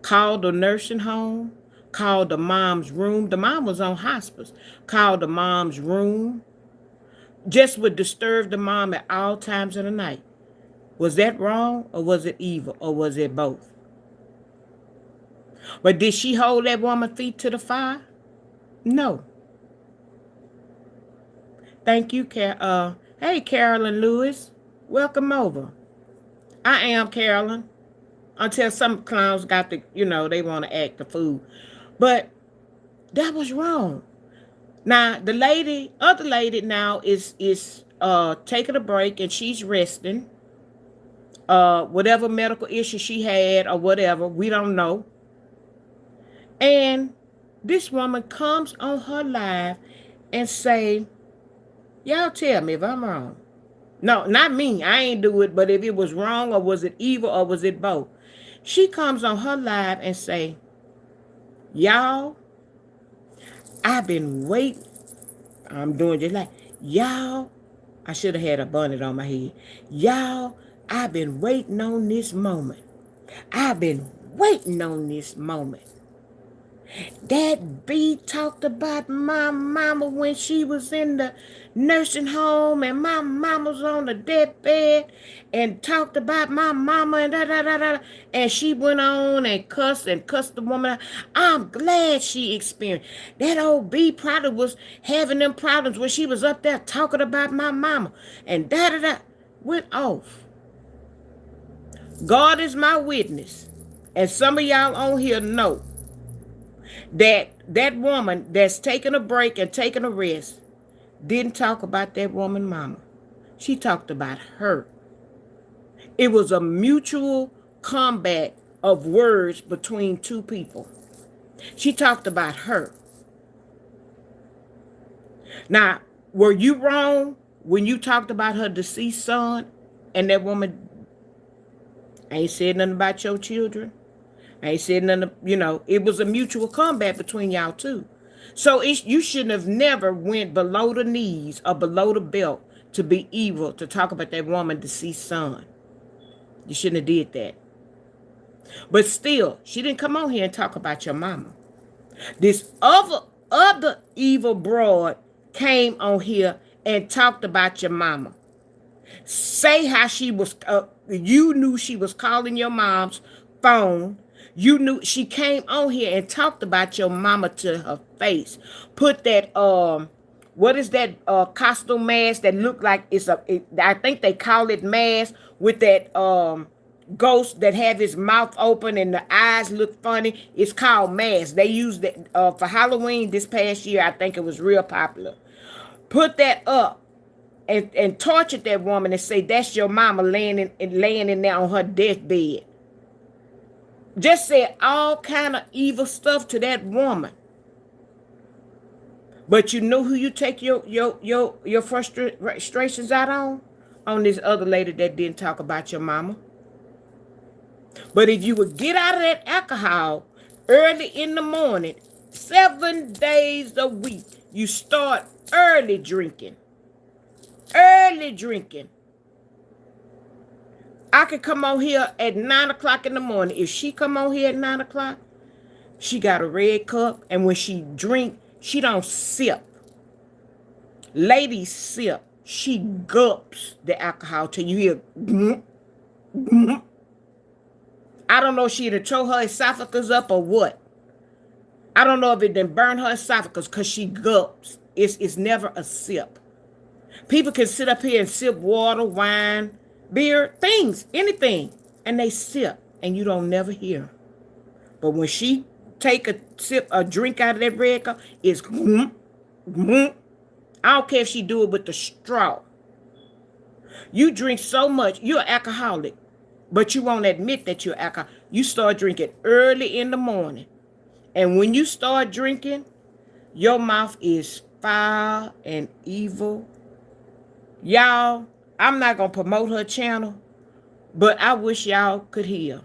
called the nursing home, called the mom's room. The mom was on hospice. Called the mom's room. Just would disturb the mom at all times of the night. Was that wrong, or was it evil, or was it both? But did she hold that woman's feet to the fire? No. Thank you, hey, Carolyn Lewis. Welcome over. I am Carolyn. Until some clowns got they want to act the fool. But that was wrong. Now, other lady now is taking a break and she's resting. Whatever medical issue she had or whatever, we don't know. And this woman comes on her live and say, y'all tell me if I'm wrong. No, not me. I ain't do it, but if it was wrong, or was it evil, or was it both? She comes on her live and say, y'all, I've been waiting. I'm doing just like, y'all, I should have had a bonnet on my head. Y'all, I've been waiting on this moment. I've been waiting on this moment. That B talked about my mama when she was in the nursing home, and my mama's on the deathbed, and talked about my mama and da. And she went on and cussed the woman out. I'm glad she experienced. That old B probably was having them problems when she was up there talking about my mama. And da. Went off. God is my witness. And some of y'all on here know that woman that's taking a break and taking a rest didn't talk about that woman mama. She talked about her. It was a mutual combat of words between two people. She talked about her. Now, were you wrong when you talked about her deceased son and that woman ain't said nothing about your children? I ain't said nothing, it was a mutual combat between y'all two. So you shouldn't have never went below the knees or below the belt to be evil, to talk about that woman deceased son. You shouldn't have did that. But still, she didn't come on here and talk about your mama. This other evil broad came on here and talked about your mama. Say how she was, you knew she was calling your mom's phone. You knew she came on here and talked about your mama to her face. Put that what is that costume mask that looked like I think they call it mask, with that ghost that have his mouth open and the eyes look funny. It's called mask. They used it for Halloween this past year. I think it was real popular. Put that up and tortured that woman and say that's your mama laying in there on her deathbed. Just said all kind of evil stuff to that woman. But you know who you take your frustrations out on? On this other lady that didn't talk about your mama. But if you would get out of that alcohol early in the morning, 7 days a week, you start early drinking. Early drinking. I could come on here at 9 o'clock in the morning. If she come on here at 9 o'clock, she got a red cup. And when she drink, she don't sip. Ladies sip. She gulps the alcohol till you hear. I don't know if she done throw her esophagus up or what. I don't know if it done burn her esophagus because she gulps. It's never a sip. People can sit up here and sip water, wine, beer, things, anything, and they sip, and you don't never hear. But when she take a drink out of that red cup, it's I don't care if she do it with the straw. You drink so much, you're an alcoholic. But you won't admit that you're alcohol. You start drinking early in the morning. And when you start drinking, your mouth is foul and evil. Y'all, I'm not going to promote her channel, but I wish y'all could hear.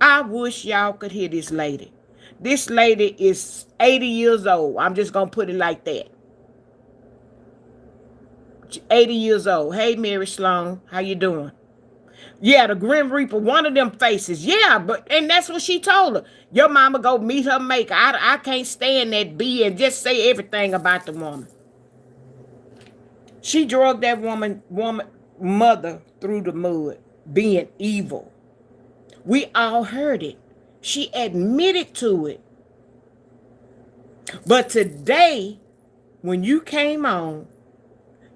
I wish y'all could hear this lady. This lady is 80 years old. I'm just going to put it like that. 80 years old. Hey, Mary Sloan, how you doing? Yeah, the Grim Reaper, one of them faces. Yeah, and that's what she told her. Your mama go meet her maker. I can't stand that B and just say everything about the woman. She drug that woman mother through the mud, being evil. We all heard it. She admitted to it. But today, when you came on,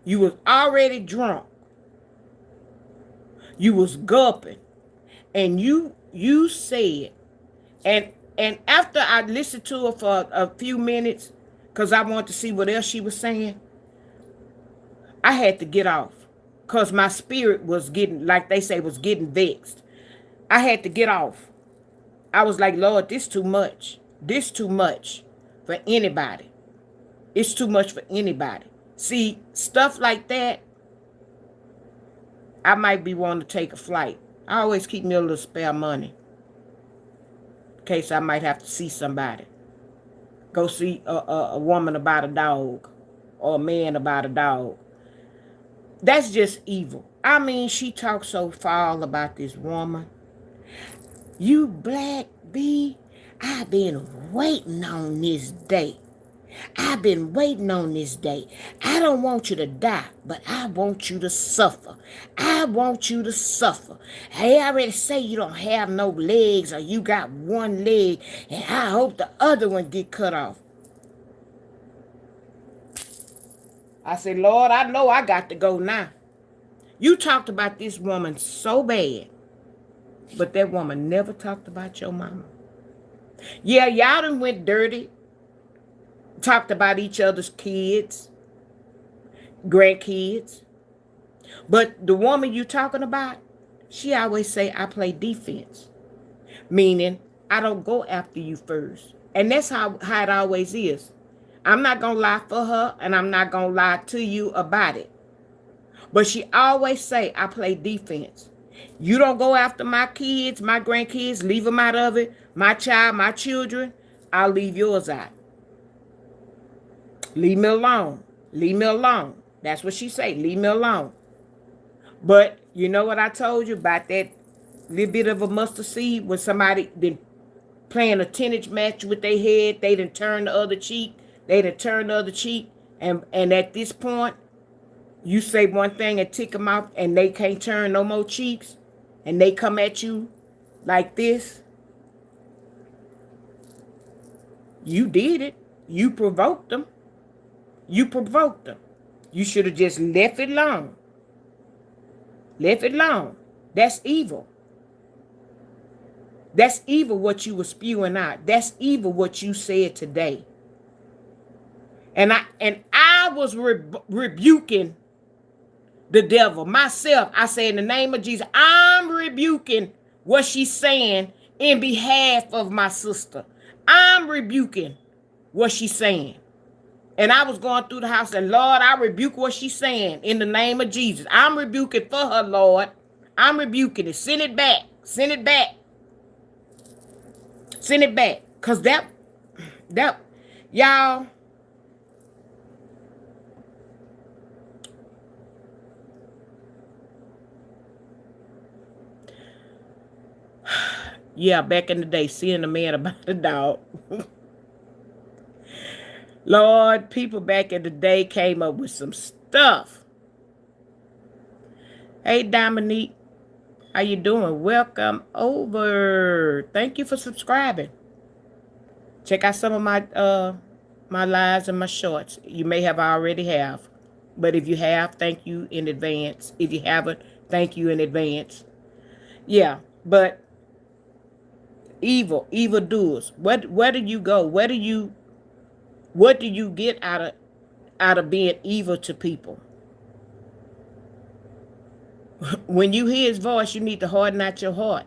you was already drunk. You was gulping. And you said, and after I listened to her for a few minutes, because I wanted to see what else she was saying, I had to get off. Because my spirit was getting, like they say, was getting vexed. I had to get off. I was like, Lord, this too much. This too much for anybody. It's too much for anybody. See, stuff like that, I might be wanting to take a flight. I always keep me a little spare money in case I might have to see somebody. Go see a woman about a dog or a man about a dog. That's just evil. I mean, she talks so foul about this woman. You black bee, I've been waiting on this day. I've been waiting on this day. I don't want you to die, but I want you to suffer. I want you to suffer. Hey, I already say you don't have no legs or you got one leg, and I hope the other one get cut off. I said, Lord, I know I got to go now. You talked about this woman so bad, but that woman never talked about your mama. Yeah, y'all done went dirty. Talked about each other's kids, grandkids. But the woman you talking about, she always say, I play defense. Meaning, I don't go after you first. And that's how it always is. I'm not going to lie for her, and I'm not going to lie to you about it. But she always say, I play defense. You don't go after my kids, my grandkids, leave them out of it. My child, my children, I'll leave yours out. Leave me alone. Leave me alone. That's what she say. Leave me alone. But you know what I told you about that little bit of a mustard seed when somebody been playing a tennis match with their head, they done turn the other cheek. They done turn the other cheek. And at this point, you say one thing and tick them off and they can't turn no more cheeks. And they come at you like this. You did it. You provoked them. You provoked them. You should have just left it alone. Left it alone. That's evil. That's evil what you were spewing out. That's evil what you said today. And I was rebuking the devil myself. I say in the name of Jesus, I'm rebuking what she's saying in behalf of my sister. I'm rebuking what she's saying. And I was going through the house and, Lord, I rebuke what she's saying in the name of Jesus. I'm rebuking for her, Lord. I'm rebuking it. Send it back. Send it back. Send it back. Because that, y'all, yeah, back in the day, seeing a man about a dog. Lord, people back in the day came up with some stuff. Hey, Dominique, how you doing? Welcome over. Thank you for subscribing. Check out some of my lives and my shorts. You may have already have. But if you have, thank you in advance. If you haven't, thank you in advance. Yeah, but evil doers. Where do you go? What do you get out of being evil to people? When you hear his voice, you need to harden out your heart.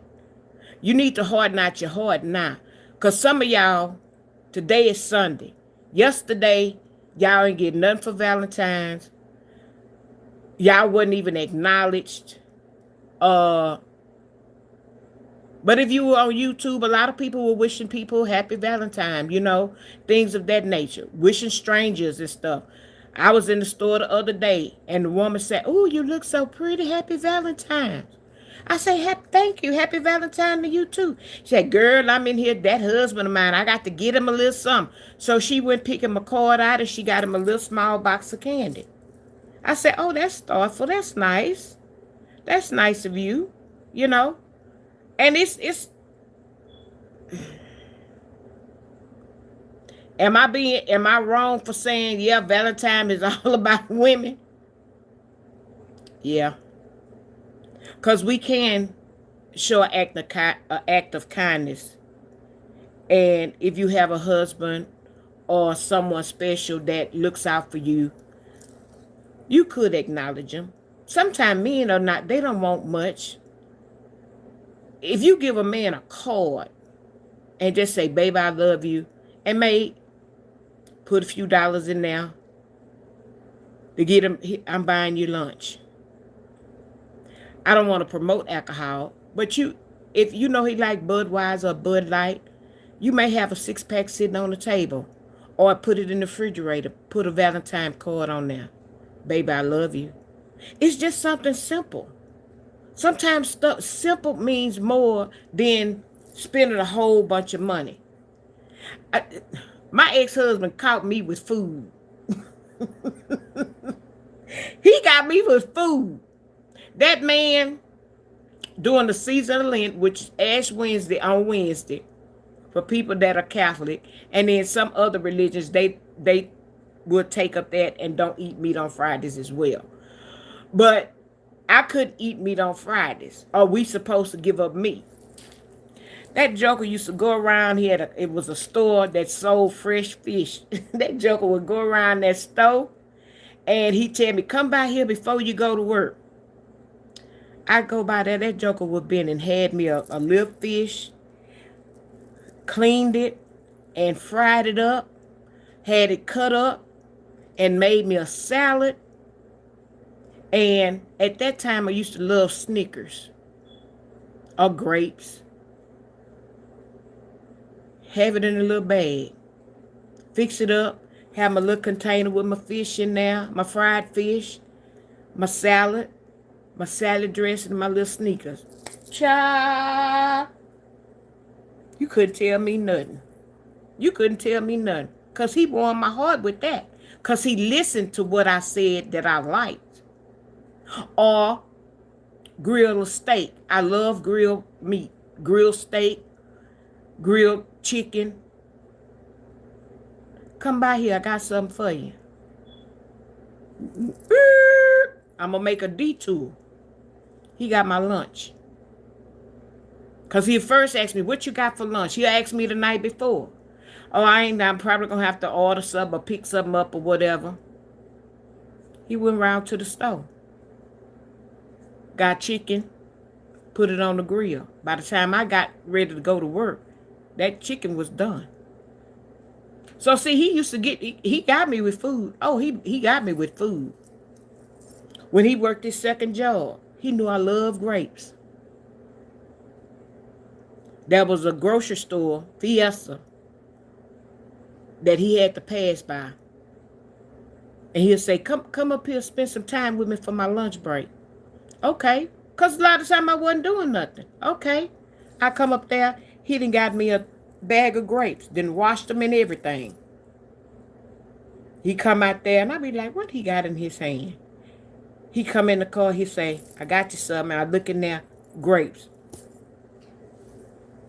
You need to harden out your heart now. Because some of y'all, today is Sunday. Yesterday, y'all ain't get nothing for Valentine's. Y'all wasn't even acknowledged. Uh, but if you were on YouTube, a lot of people were wishing people happy Valentine, things of that nature, wishing strangers and stuff. I was in the store the other day, and the woman said, "Oh, you look so pretty. Happy Valentine's." I say, "Thank you. Happy Valentine to you too." She said, "Girl, I'm in here. That husband of mine, I got to get him a little something." So she went picking my card out, and she got him a little small box of candy. I said, "Oh, that's thoughtful. That's nice. That's nice of you, you know." And it's. Am I wrong for saying, yeah, Valentine is all about women? Yeah, because we can show an act of kindness. And if you have a husband or someone special that looks out for you, you could acknowledge them. Sometimes men are not, they don't want much. If you give a man a card and just say, "Baby, I love you," and may put a few dollars in there to get him, "I'm buying you lunch." I don't want to promote alcohol, but if you know he like Budweiser or Bud Light, you may have a 6-pack sitting on the table, or put it in the refrigerator. Put a Valentine card on there. "Baby, I love you." It's just something simple. Sometimes stuff simple means more than spending a whole bunch of money. I, my ex-husband caught me with food. He got me with food. That man, during the season of Lent, which is Ash Wednesday on Wednesday, for people that are Catholic, and then some other religions, they will take up that and don't eat meat on Fridays as well. But I couldn't eat meat on Fridays. Are we supposed to give up meat? That joker used to go around here. It was a store that sold fresh fish. That joker would go around that store, and he'd tell me, "Come by here before you go to work." I'd go by there. That joker would been and had me a little fish, cleaned it, and fried it up, had it cut up, and made me a salad. And at that time, I used to love Snickers or grapes. Have it in a little bag. Fix it up. Have my little container with my fish in there, my fried fish, my salad dressing, and my little Snickers. Child, you couldn't tell me nothing. You couldn't tell me nothing. Because he warmed my heart with that. Because he listened to what I said that I liked. Or grill a steak. I love grilled meat. Grilled steak. Grilled chicken. "Come by here. I got something for you." I'm going to make a detour. He got my lunch. Because he first asked me, "What you got for lunch?" He asked me the night before. "Oh, I'm probably going to have to order something or pick something up or whatever." He went around to the store. Got chicken. Put it on the grill. By the time I got ready to go to work, that chicken was done. So see, he used to he got me with food. Oh, he got me with food. When he worked his second job, he knew I loved grapes. There was a grocery store, Fiesta, that he had to pass by. And he'll say, come up here, spend some time with me for my lunch break." Okay. Because a lot of time I wasn't doing nothing. Okay. I come up there, he done got me a bag of grapes, then washed them and everything. He come out there, and I be like, what he got in his hand? He come in the car, he say, "I got you something." I look in there, grapes.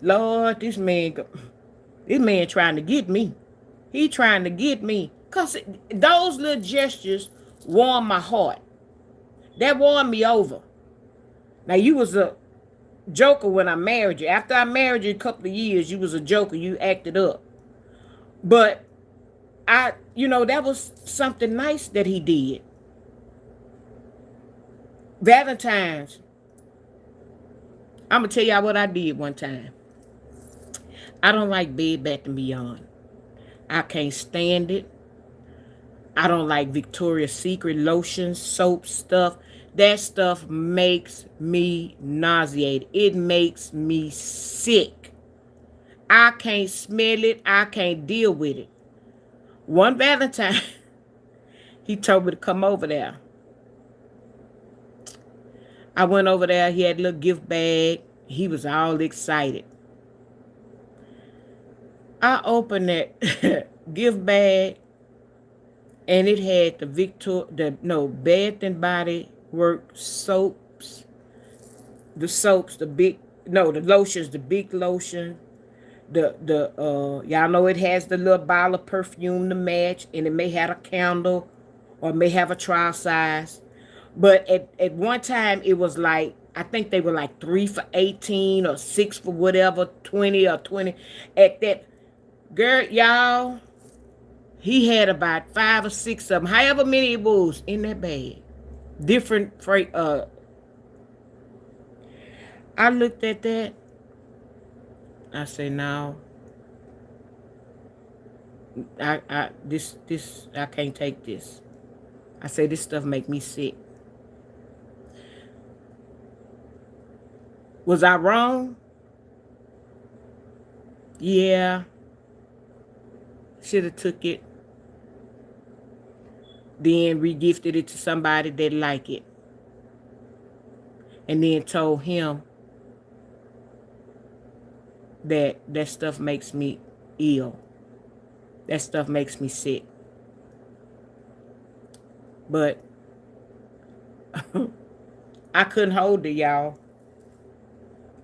Lord, this man trying to get me. He trying to get me. Because those little gestures warm my heart. That won me over. Now, you was a joker when I married you. After I married you a couple of years, you was a joker. You acted up. But that was something nice that he did. Valentine's. I'm gonna tell y'all what I did one time. I don't like Bed Bath and Beyond. I can't stand it. I don't like Victoria's Secret lotions, soap stuff. That stuff makes me nauseated. It makes me sick. I can't smell it. I can't deal with it. One Valentine, he told me to come over there. I went over there. He had a little gift bag. He was all excited. I opened that gift bag, and it had the Bath and Body Work soaps, the soaps, the lotions, the big lotion, the y'all know it has the little bottle of perfume to match, and it may have a candle, or may have a trial size. But at one time it was like, I think they were like 3 for 18 or 6 for whatever, 20 or 20. At that, girl, y'all, he had about 5 or 6 of them, however many it was in that bag. Different freight. I looked at that. I said, no, this I can't take this. I say this stuff make me sick. Was I wrong? Yeah. Should have took it. Then regifted it to somebody that like it. And then told him that stuff makes me ill. That stuff makes me sick. But I couldn't hold it, y'all.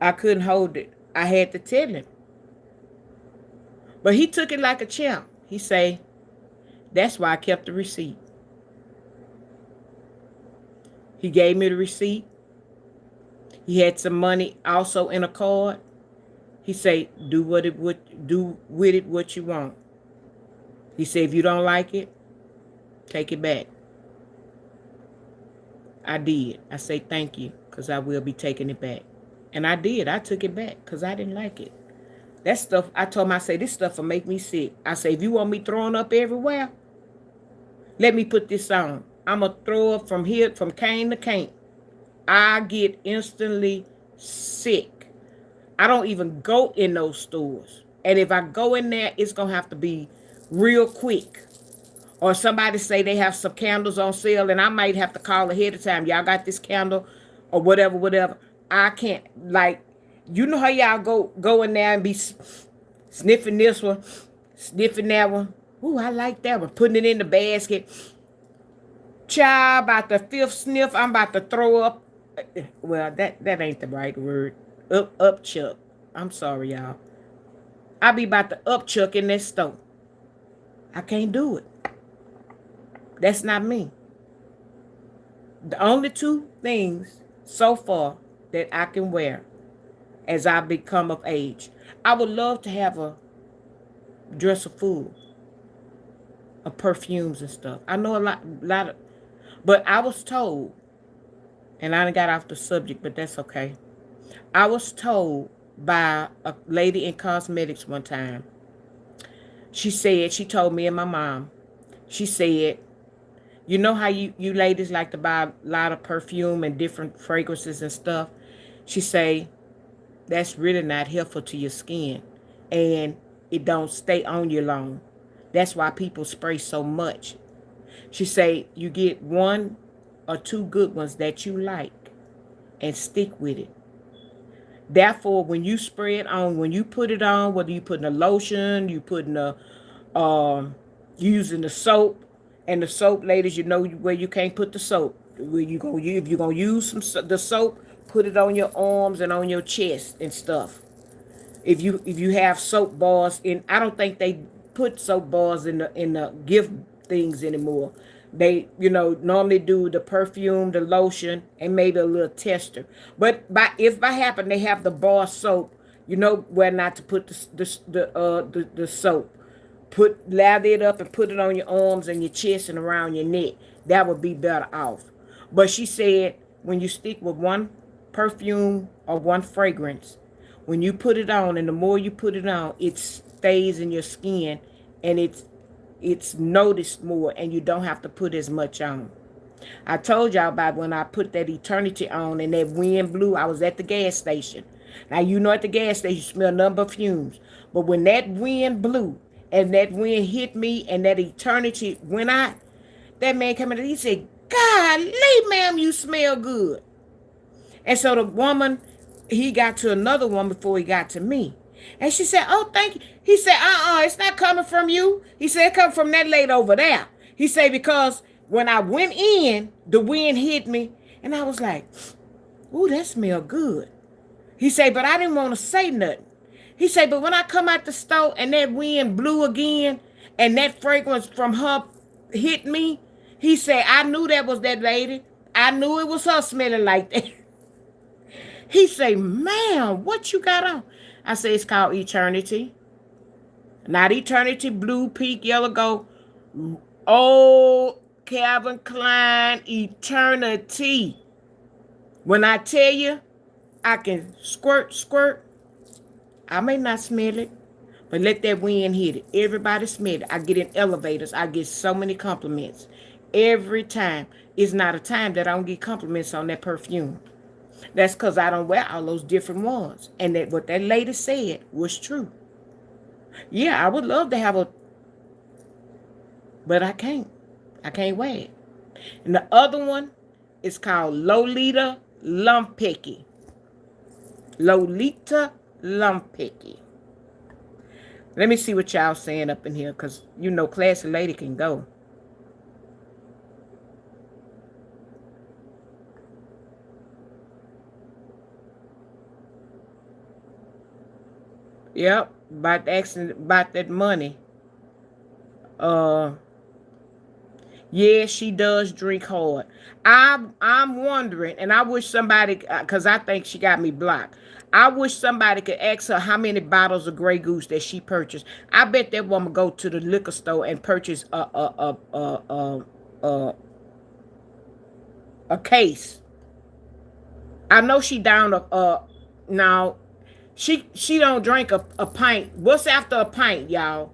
I couldn't hold it. I had to tell him. But he took it like a champ. He say, that's why I kept the receipt. He gave me the receipt. He had some money also in a card. He say, do with it what you want. He said, if you don't like it, take it back. I did. I say thank you, because I will be taking it back. And I did. I took it back because I didn't like it. That stuff, I told him, I say, this stuff will make me sick. I say, if you want me throwing up everywhere, let me put this on. I'm going to throw up from here, from cane to cane. I get instantly sick. I don't even go in those stores. And if I go in there, it's going to have to be real quick. Or somebody say they have some candles on sale, and I might have to call ahead of time. Y'all got this candle or whatever. I can't, like, you know how y'all go in there and be sniffing this one, sniffing that one. Ooh, I like that one. Putting it in the basket. Child, about the 5th sniff, I'm about to throw up. Well, that ain't the right word. Upchuck. I'm sorry, y'all. I be about to upchuck in that stove. I can't do it. That's not me. The only 2 things so far that I can wear as I become of age. I would love to have a dresser full of perfumes and stuff. I know a lot of, but I was told, and I done got off the subject, but that's okay. I was told by a lady in cosmetics one time. She told me and my mom, she said, you know how you ladies like to buy a lot of perfume and different fragrances and stuff? She say, that's really not helpful to your skin. And it don't stay on you long. That's why people spray so much. She say, you get 1 or 2 good ones that you like and stick with it. Therefore, when you spray it on, when you put it on, whether you put in a lotion, you put in a, using the soap, and the soap, ladies, you know where you can't put the soap. Where you gonna use, if you're gonna use the soap, put it on your arms and on your chest and stuff. If you have soap bars in, I don't think they put soap bars in the gift things anymore. They, normally do the perfume, the lotion, and maybe a little tester. But if by happen they have the bar soap, you know where not to put the soap. Lather it up and put it on your arms and your chest and around your neck. That would be better off. But she said, when you stick with one perfume or one fragrance, when you put it on, and the more you put it on, it stays in your skin, and it's noticed more, and you don't have to put as much on. I told y'all about when I put that Eternity on and that wind blew. I was at the gas station. Now, you know, at the gas station, you smell nothing but fumes. But when that wind blew and that wind hit me and that Eternity went out, that man came in and he said, "Golly, ma'am, you smell good." And so the woman, he got to another woman before he got to me. And she said, "Oh, thank you." He said, it's not coming from you. He said, "It come from that lady over there." He said, "Because when I went in, the wind hit me." And I was like, "Ooh, that smell good." He said, "But I didn't want to say nothing." He said, "But when I come out the store and that wind blew again and that fragrance from her hit me," he said, "I knew that was that lady. I knew it was her smelling like that." He say, "Man, what you got on?" I say, "It's called Eternity." Not Eternity, blue, pink, yellow, gold. Oh, Calvin Klein Eternity. When I tell you, I can squirt, squirt. I may not smell it, but let that wind hit it. Everybody smell it. I get in elevators. I get so many compliments. Every time. It's not a time that I don't get compliments on that perfume. That's because I don't wear all those different ones. And that what that lady said was true. Yeah, I would love to have a, but I can't. I can't wear it. And the other one is called Lolita Lumpicky. Lolita Lumpicky. Let me see what y'all saying up in here, because you know classy lady can go. Yep, about asking about that money. Uh, yeah, she does drink hard. I'm wondering, and I wish somebody, because I think she got me blocked. I wish somebody could ask her how many bottles of Grey Goose that she purchased. I bet that woman go to the liquor store and purchase a case. I know she down now. She don't drink a pint. What's after a pint, y'all?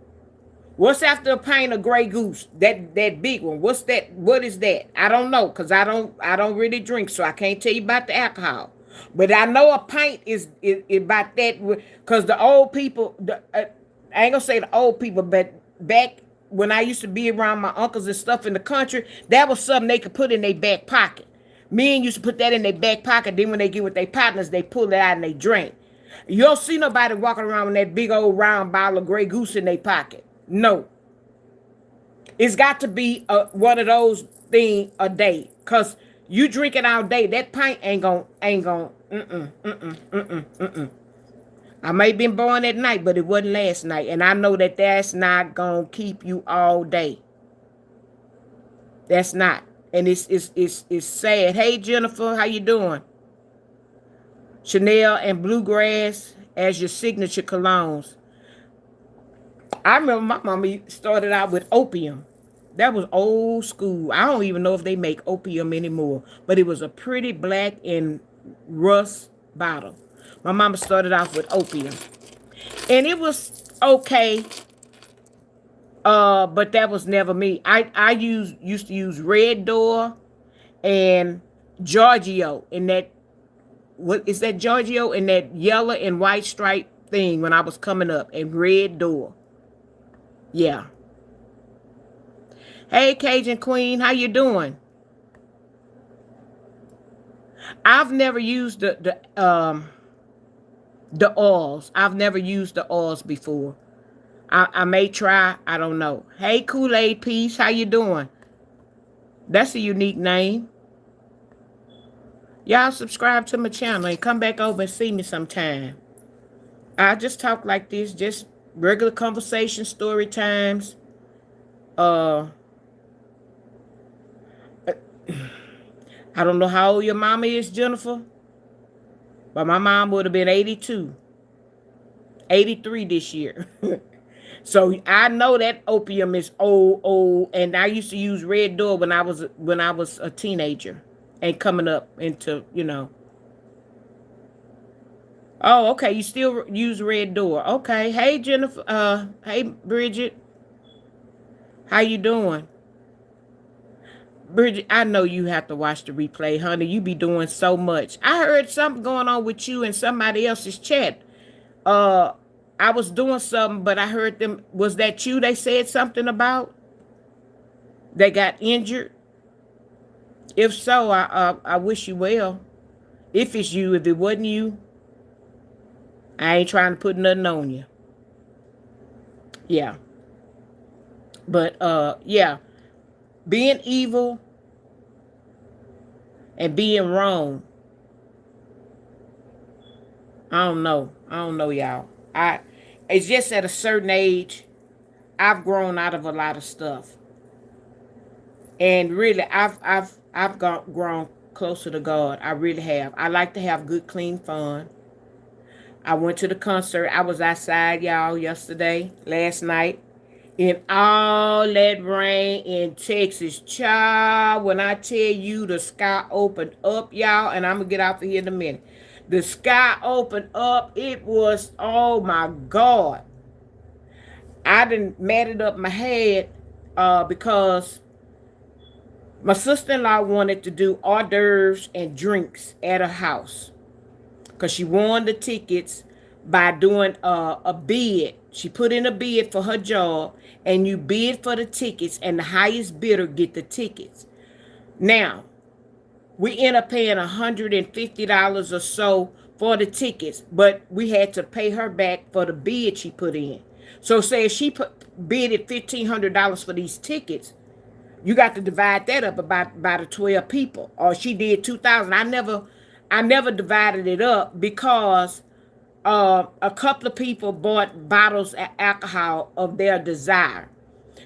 What's after a pint of Grey Goose? That big one. What's that? What is that? I don't know, because I don't really drink, so I can't tell you about the alcohol. But I know a pint is about that, because the old people, I ain't gonna say the old people, but back when I used to be around my uncles and stuff in the country, that was something they could put in their back pocket. Men used to put that in their back pocket. Then when they get with their partners, they pull it out and they drink. You don't see nobody walking around with that big old round bottle of Grey Goose in their pocket. No. It's got to be one of those things a day. Cause you drink it all day, that pint ain't gonna I may have been born at night, but it wasn't last night. And I know that that's not gonna keep you all day. That's not. And it's sad. Hey Jennifer, how you doing? Chanel and Bluegrass as your signature colognes. I remember my mama started out with opium. That was old school. I don't even know if they make opium anymore, but it was a pretty black and rust bottle. My mama started off with opium, and it was okay. But that was never me. I used to use Red Door and Giorgio in that. What is that, Giorgio, in that yellow and white stripe thing when I was coming up, and Red Door. Yeah. Hey, Cajun Queen, how you doing? I've never used the oils. I've never used the oils before. I may try. I don't know. Hey, Kool-Aid Peace, how you doing? That's a unique name. Y'all subscribe to my channel and come back over and see me sometime. I just talk like this, just regular conversation, story times. Uh, I don't know how old your mama is, Jennifer, but my mom would have been 82, 83 this year. So I know that opium is old, and I used to use Red Door when I was a teenager. and coming up into, you know. Oh, okay. You still use red door. Okay. Hey, Jennifer. Hey, Bridget. How you doing? Bridget, I know you have to watch the replay, honey. You be doing so much. I heard something going on with you and somebody else's chat. Uh, I was doing something, but I heard them. Was that you? They said something about. They got injured. If so, I wish you well. If it's you, if it wasn't you, I ain't trying to put nothing on you. Yeah, but yeah, being evil and being wrong. I don't know. I don't know, y'all. I. It's just at a certain age, I've grown out of a lot of stuff, and really, I've grown closer to God. I really have. I like to have good, clean fun. I went to the concert. I was outside, y'all, yesterday, last night, in all that rain in Texas. Child, when I tell you the sky opened up, y'all, and I'm going to get off of here in a minute. The sky opened up. It was, oh my God. I done matted up my head because my sister-in-law wanted to do hors d'oeuvres and drinks at her house because she won the tickets by doing a bid. She put in a bid for her job, and you bid for the tickets, and the highest bidder get the tickets. Now, we end up paying $150 or so for the tickets, but we had to pay her back for the bid she put in. So say if she bidded $1,500 for these tickets, you got to divide that up about by the 12 people. Or she did 2,000. I never divided it up because a couple of people bought bottles of alcohol of their desire.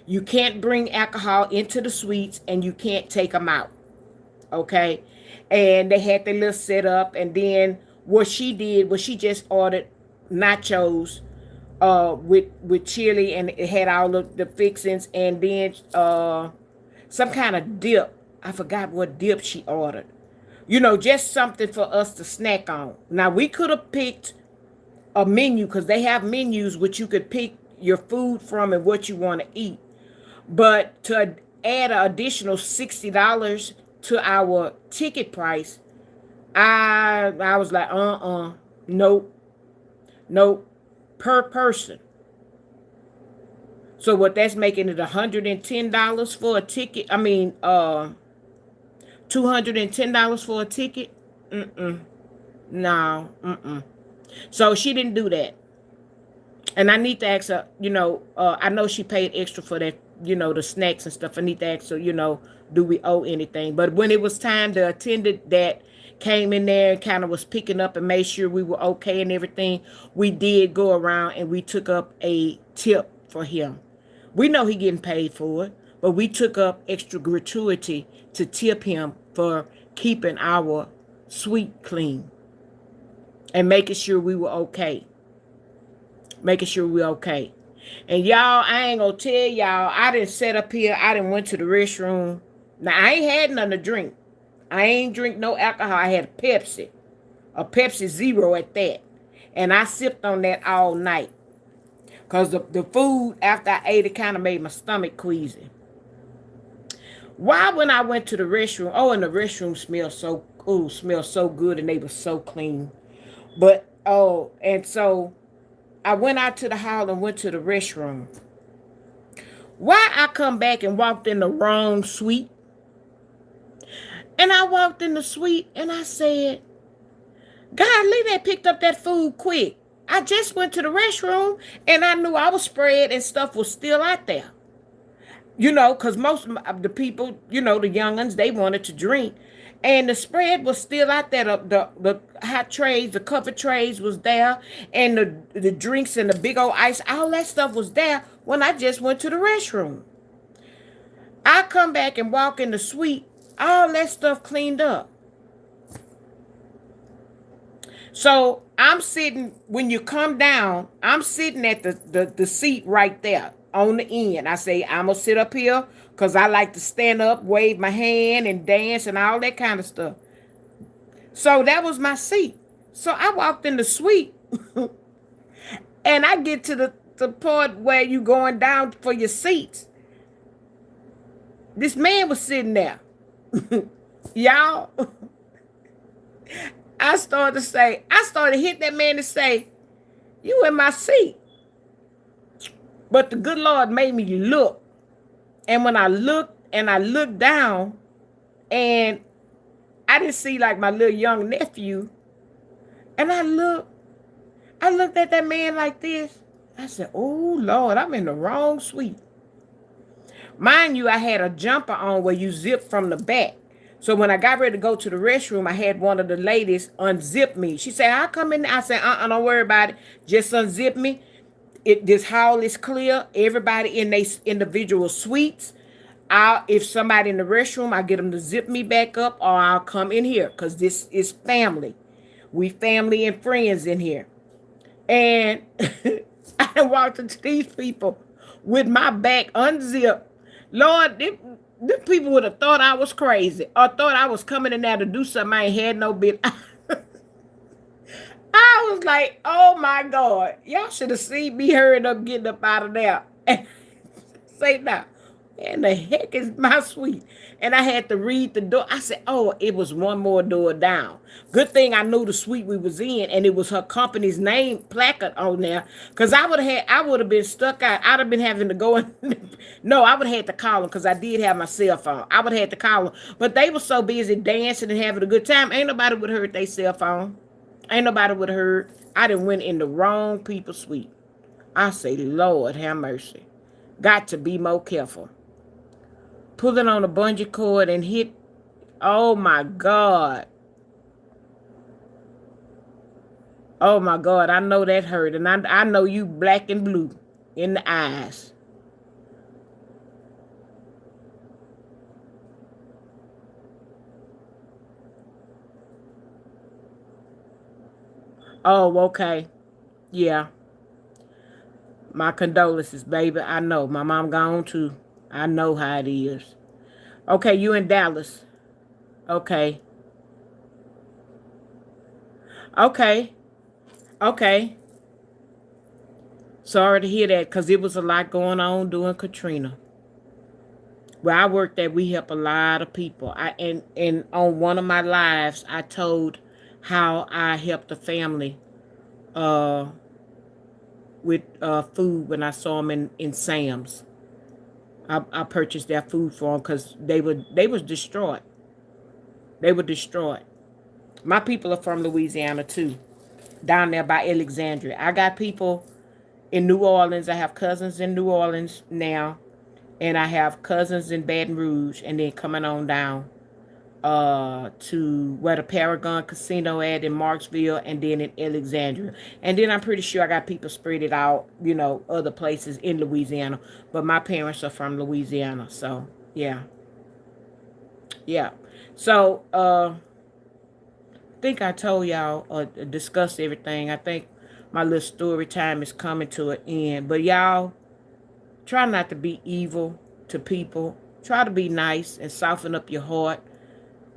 You can't bring alcohol into the suites and you can't take them out. Okay? And they had their little setup. And then what she did was she just ordered nachos with chili, and it had all of the fixings, and then some kind of dip. I forgot what dip she ordered. You know, just something for us to snack on. Now, we could have picked a menu because they have menus which you could pick your food from and what you want to eat. But to add an additional $60 to our ticket price, I was like, nope, nope, per person. So what that's making it $110 for a ticket. I mean, $210 for a ticket. No. So she didn't do that. And I need to ask her, I know she paid extra for that, the snacks and stuff. I need to ask her, do we owe anything? But when it was time, the attendant that came in there and kind of was picking up and made sure we were okay and everything, we did go around and we took up a tip for him. We know he getting paid for it, but we took up extra gratuity to tip him for keeping our suite clean and making sure we were okay. Making sure we're okay. And y'all, I ain't gonna tell y'all, I didn't set up here, I didn't went to the restroom. Now, I ain't had nothing to drink. I ain't drink no alcohol. I had a Pepsi Zero at that. And I sipped on that all night. Because the food, after I ate it, kind of made my stomach queasy. Why when I went to the restroom, and the restroom smelled so good, and they were so clean. But, and so I went out to the hall and went to the restroom. Why I come back and walked in the wrong suite? And I walked in the suite and I said, golly, they picked up that food quick. I just went to the restroom and I knew our spread and stuff was still out there. Because most of the people, the young'uns, they wanted to drink. And the spread was still out there. The hot trays, the covered trays was there. And the drinks and the big old ice, all that stuff was there when I just went to the restroom. I come back and walk in the suite, all that stuff cleaned up. So I'm sitting, when you come down, I'm sitting at the seat right there on the end. I say, I'm going to sit up here because I like to stand up, wave my hand, and dance and all that kind of stuff. So that was my seat. So I walked in the suite, and I get to the part where you going down for your seats. This man was sitting there. Y'all, I started to hit that man to say, you in my seat. But the good Lord made me look. And when I looked down, and I didn't see like my little young nephew. And I looked at that man like this. I said, oh Lord, I'm in the wrong suite. Mind you, I had a jumper on where you zip from the back. So when I got ready to go to the restroom, I had one of the ladies unzip me. She said, I'll come in. I said, don't worry about it. Just unzip me. This hall is clear. Everybody in their individual suites. If somebody in the restroom, I get them to zip me back up, or I'll come in here because this is family. We family and friends in here. And I walked into these people with my back unzipped. Lord, them people would have thought I was crazy or thought I was coming in there to do something I ain't had no bit. I was like, oh my God, y'all should have seen me hurrying up, getting up out of there. And say now, and the heck is my suite? And I had to read the door. I said, oh, it was one more door down. Good thing I knew the suite we was in, and it was her company's name placard on there. Because I would have been stuck out. I'd have been having to go in. No, I would have had to call them because I did have my cell phone. I would have had to call them. But they were so busy dancing and having a good time. Ain't nobody would have heard their cell phone. Ain't nobody would have heard. I done went in the wrong people's suite. I say, Lord, have mercy. Got to be more careful. Pulling on a bungee cord and hit. Oh my God. Oh my God. I know that hurt. And I know you black and blue in the eyes. Oh, okay. Yeah. My condolences, baby. I know. My mom gone too. I know how it is. Okay, you in Dallas. Okay. Okay. Okay. Sorry to hear that because it was a lot going on during Katrina. Where I worked at, we help a lot of people. And on one of my lives, I told how I helped a family uh, with food when I saw them in Sam's. I purchased their food for them because they was distraught. They were distraught. My people are from Louisiana too, down there by Alexandria. I got people in New Orleans. I have cousins in New Orleans now, and I have cousins in Baton Rouge, and then coming on down to where the Paragon Casino at in Marksville, and then in Alexandria. And then I'm pretty sure I got people spread it out, other places in Louisiana. But my parents are from Louisiana, so yeah. Yeah. So I think I told y'all discussed everything. I think my little story time is coming to an end. But y'all try not to be evil to people. Try to be nice and soften up your heart.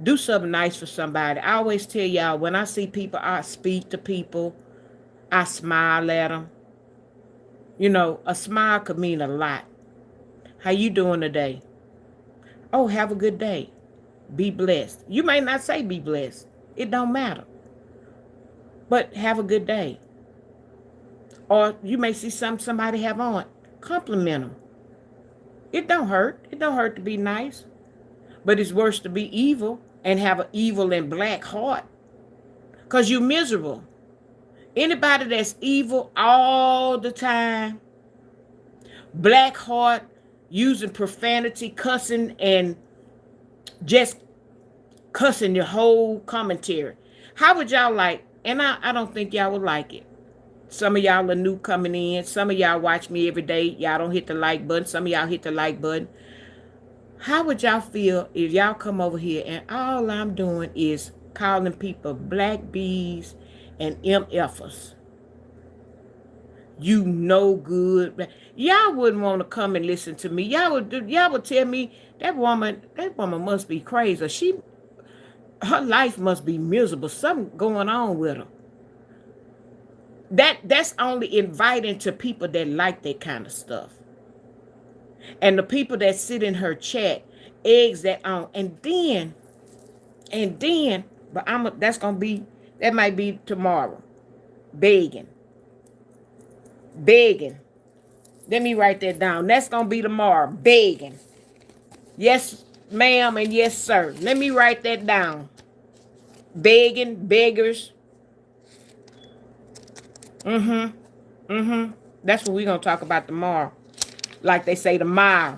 Do something nice for somebody. I always tell y'all, when I see people, I speak to people. I smile at them. A smile could mean a lot. How you doing today? Oh, have a good day. Be blessed. You may not say be blessed. It don't matter. But have a good day. Or you may see somebody have on. Compliment them. It don't hurt. It don't hurt to be nice. But it's worse to be evil and have an evil and black heart. Because you're miserable. Anybody that's evil all the time, black heart, using profanity, cussing, and just cussing your whole commentary. How would y'all like, and I don't think y'all would like it. Some of y'all are new coming in. Some of y'all watch me every day. Y'all don't hit the like button. Some of y'all hit the like button. How would y'all feel if y'all come over here and all I'm doing is calling people black bees and MFers? You no good. Y'all wouldn't want to come and listen to me. Y'all would tell me that woman must be crazy. Her life must be miserable. Something going on with her. That's only inviting to people that like that kind of stuff. And the people that sit in her chat, eggs that on. And then, but that might be tomorrow. Begging. Begging. Let me write that down. That's gonna be tomorrow. Begging. Yes, ma'am, and yes, sir. Let me write that down. Begging, beggars. That's what we're gonna talk about tomorrow. Like they say tomorrow.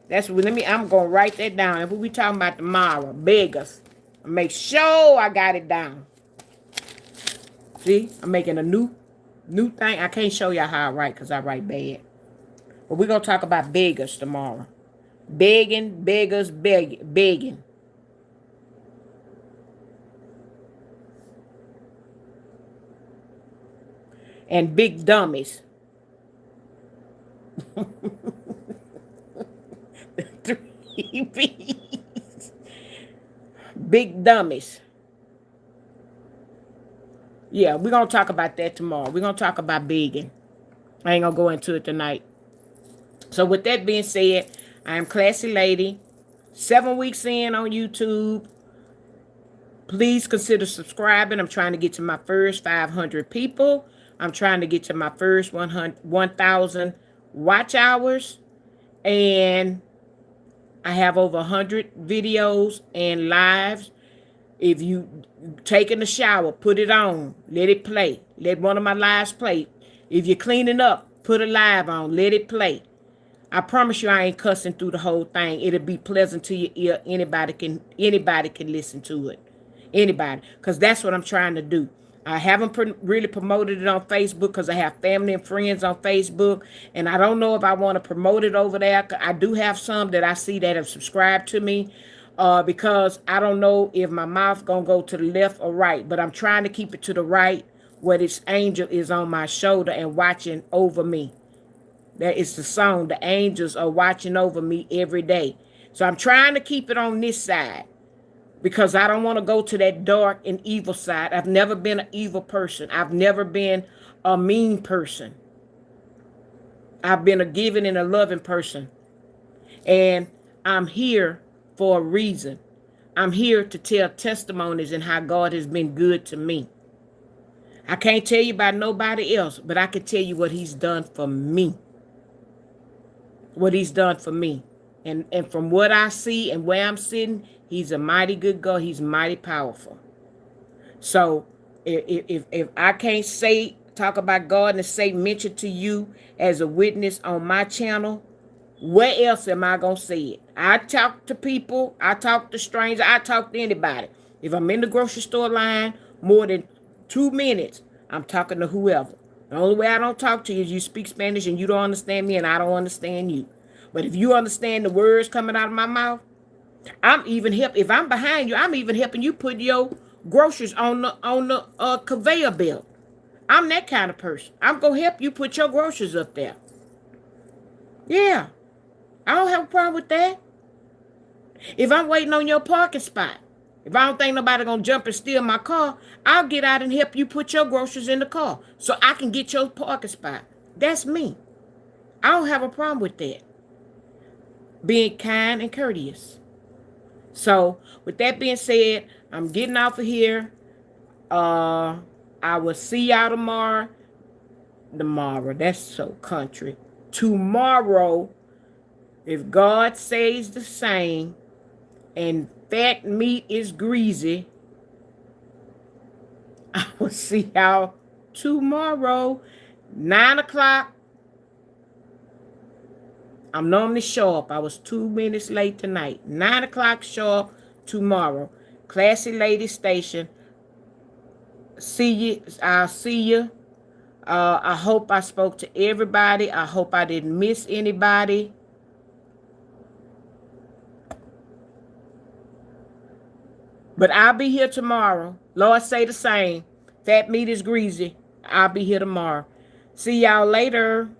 That's what I'm gonna write that down. And what we talking about tomorrow. Beggars. Make sure I got it down. See, I'm making a new thing. I can't show y'all how I write because I write bad. But we're gonna talk about beggars tomorrow. Begging, beggars, begging. And big dummies. Three B's. Big dummies. Yeah, we're going to talk about that tomorrow. We're going to talk about begging. I ain't going to go into it tonight. So with that being said, I am Classy Lady. 7 weeks in on YouTube. Please consider subscribing. I'm trying to get to my first 500 people. I'm trying to get to my first 1,000 watch hours. And I have over 100 videos and lives. If you taking a shower, put it on. Let it play. Let one of my lives play. If you're cleaning up, put a live on. Let it play. I promise you I ain't cussing through the whole thing. It'll be pleasant to your ear. Anybody can listen to it. Anybody. Because that's what I'm trying to do. I haven't really promoted it on Facebook because I have family and friends on Facebook. And I don't know if I want to promote it over there. I do have some that I see that have subscribed to me. Because I don't know if my mouth going to go to the left or right. But I'm trying to keep it to the right where this angel is on my shoulder and watching over me. That is the song. The angels are watching over me every day. So I'm trying to keep it on this side because I don't want to go to that dark and evil side. I've never been an evil person. I've never been a mean person. I've been a giving and a loving person. And I'm here for a reason. I'm here to tell testimonies and how God has been good to me. I can't tell you about nobody else, but I can tell you what he's done for me. What he's done for me. And from what I see and where I'm sitting, he's a mighty good God. He's mighty powerful. So if I can't talk about God and mention to you as a witness on my channel, where else am I going to say it? I talk to people. I talk to strangers. I talk to anybody. If I'm in the grocery store line more than 2 minutes, I'm talking to whoever. The only way I don't talk to you is you speak Spanish and you don't understand me and I don't understand you. But if you understand the words coming out of my mouth, I'm even if I'm behind you, I'm even helping you put your groceries on the conveyor belt. I'm that kind of person. I'm going to help you put your groceries up there. Yeah. I don't have a problem with that. If I'm waiting on your parking spot, if I don't think nobody going to jump and steal my car, I'll get out and help you put your groceries in the car so I can get your parking spot. That's me. I don't have a problem with that. Being kind and courteous. So, with that being said, I'm getting off of here. I will see y'all tomorrow. Tomorrow, that's so country. Tomorrow, if God says the same, and fat meat is greasy, I will see y'all tomorrow, 9 o'clock. I'm normally sharp. I was 2 minutes late tonight. 9 o'clock sharp tomorrow. Classy Lady Station. See you. I'll see you. I hope I spoke to everybody. I hope I didn't miss anybody. But I'll be here tomorrow. Lord say the same. Fat meat is greasy. I'll be here tomorrow. See y'all later.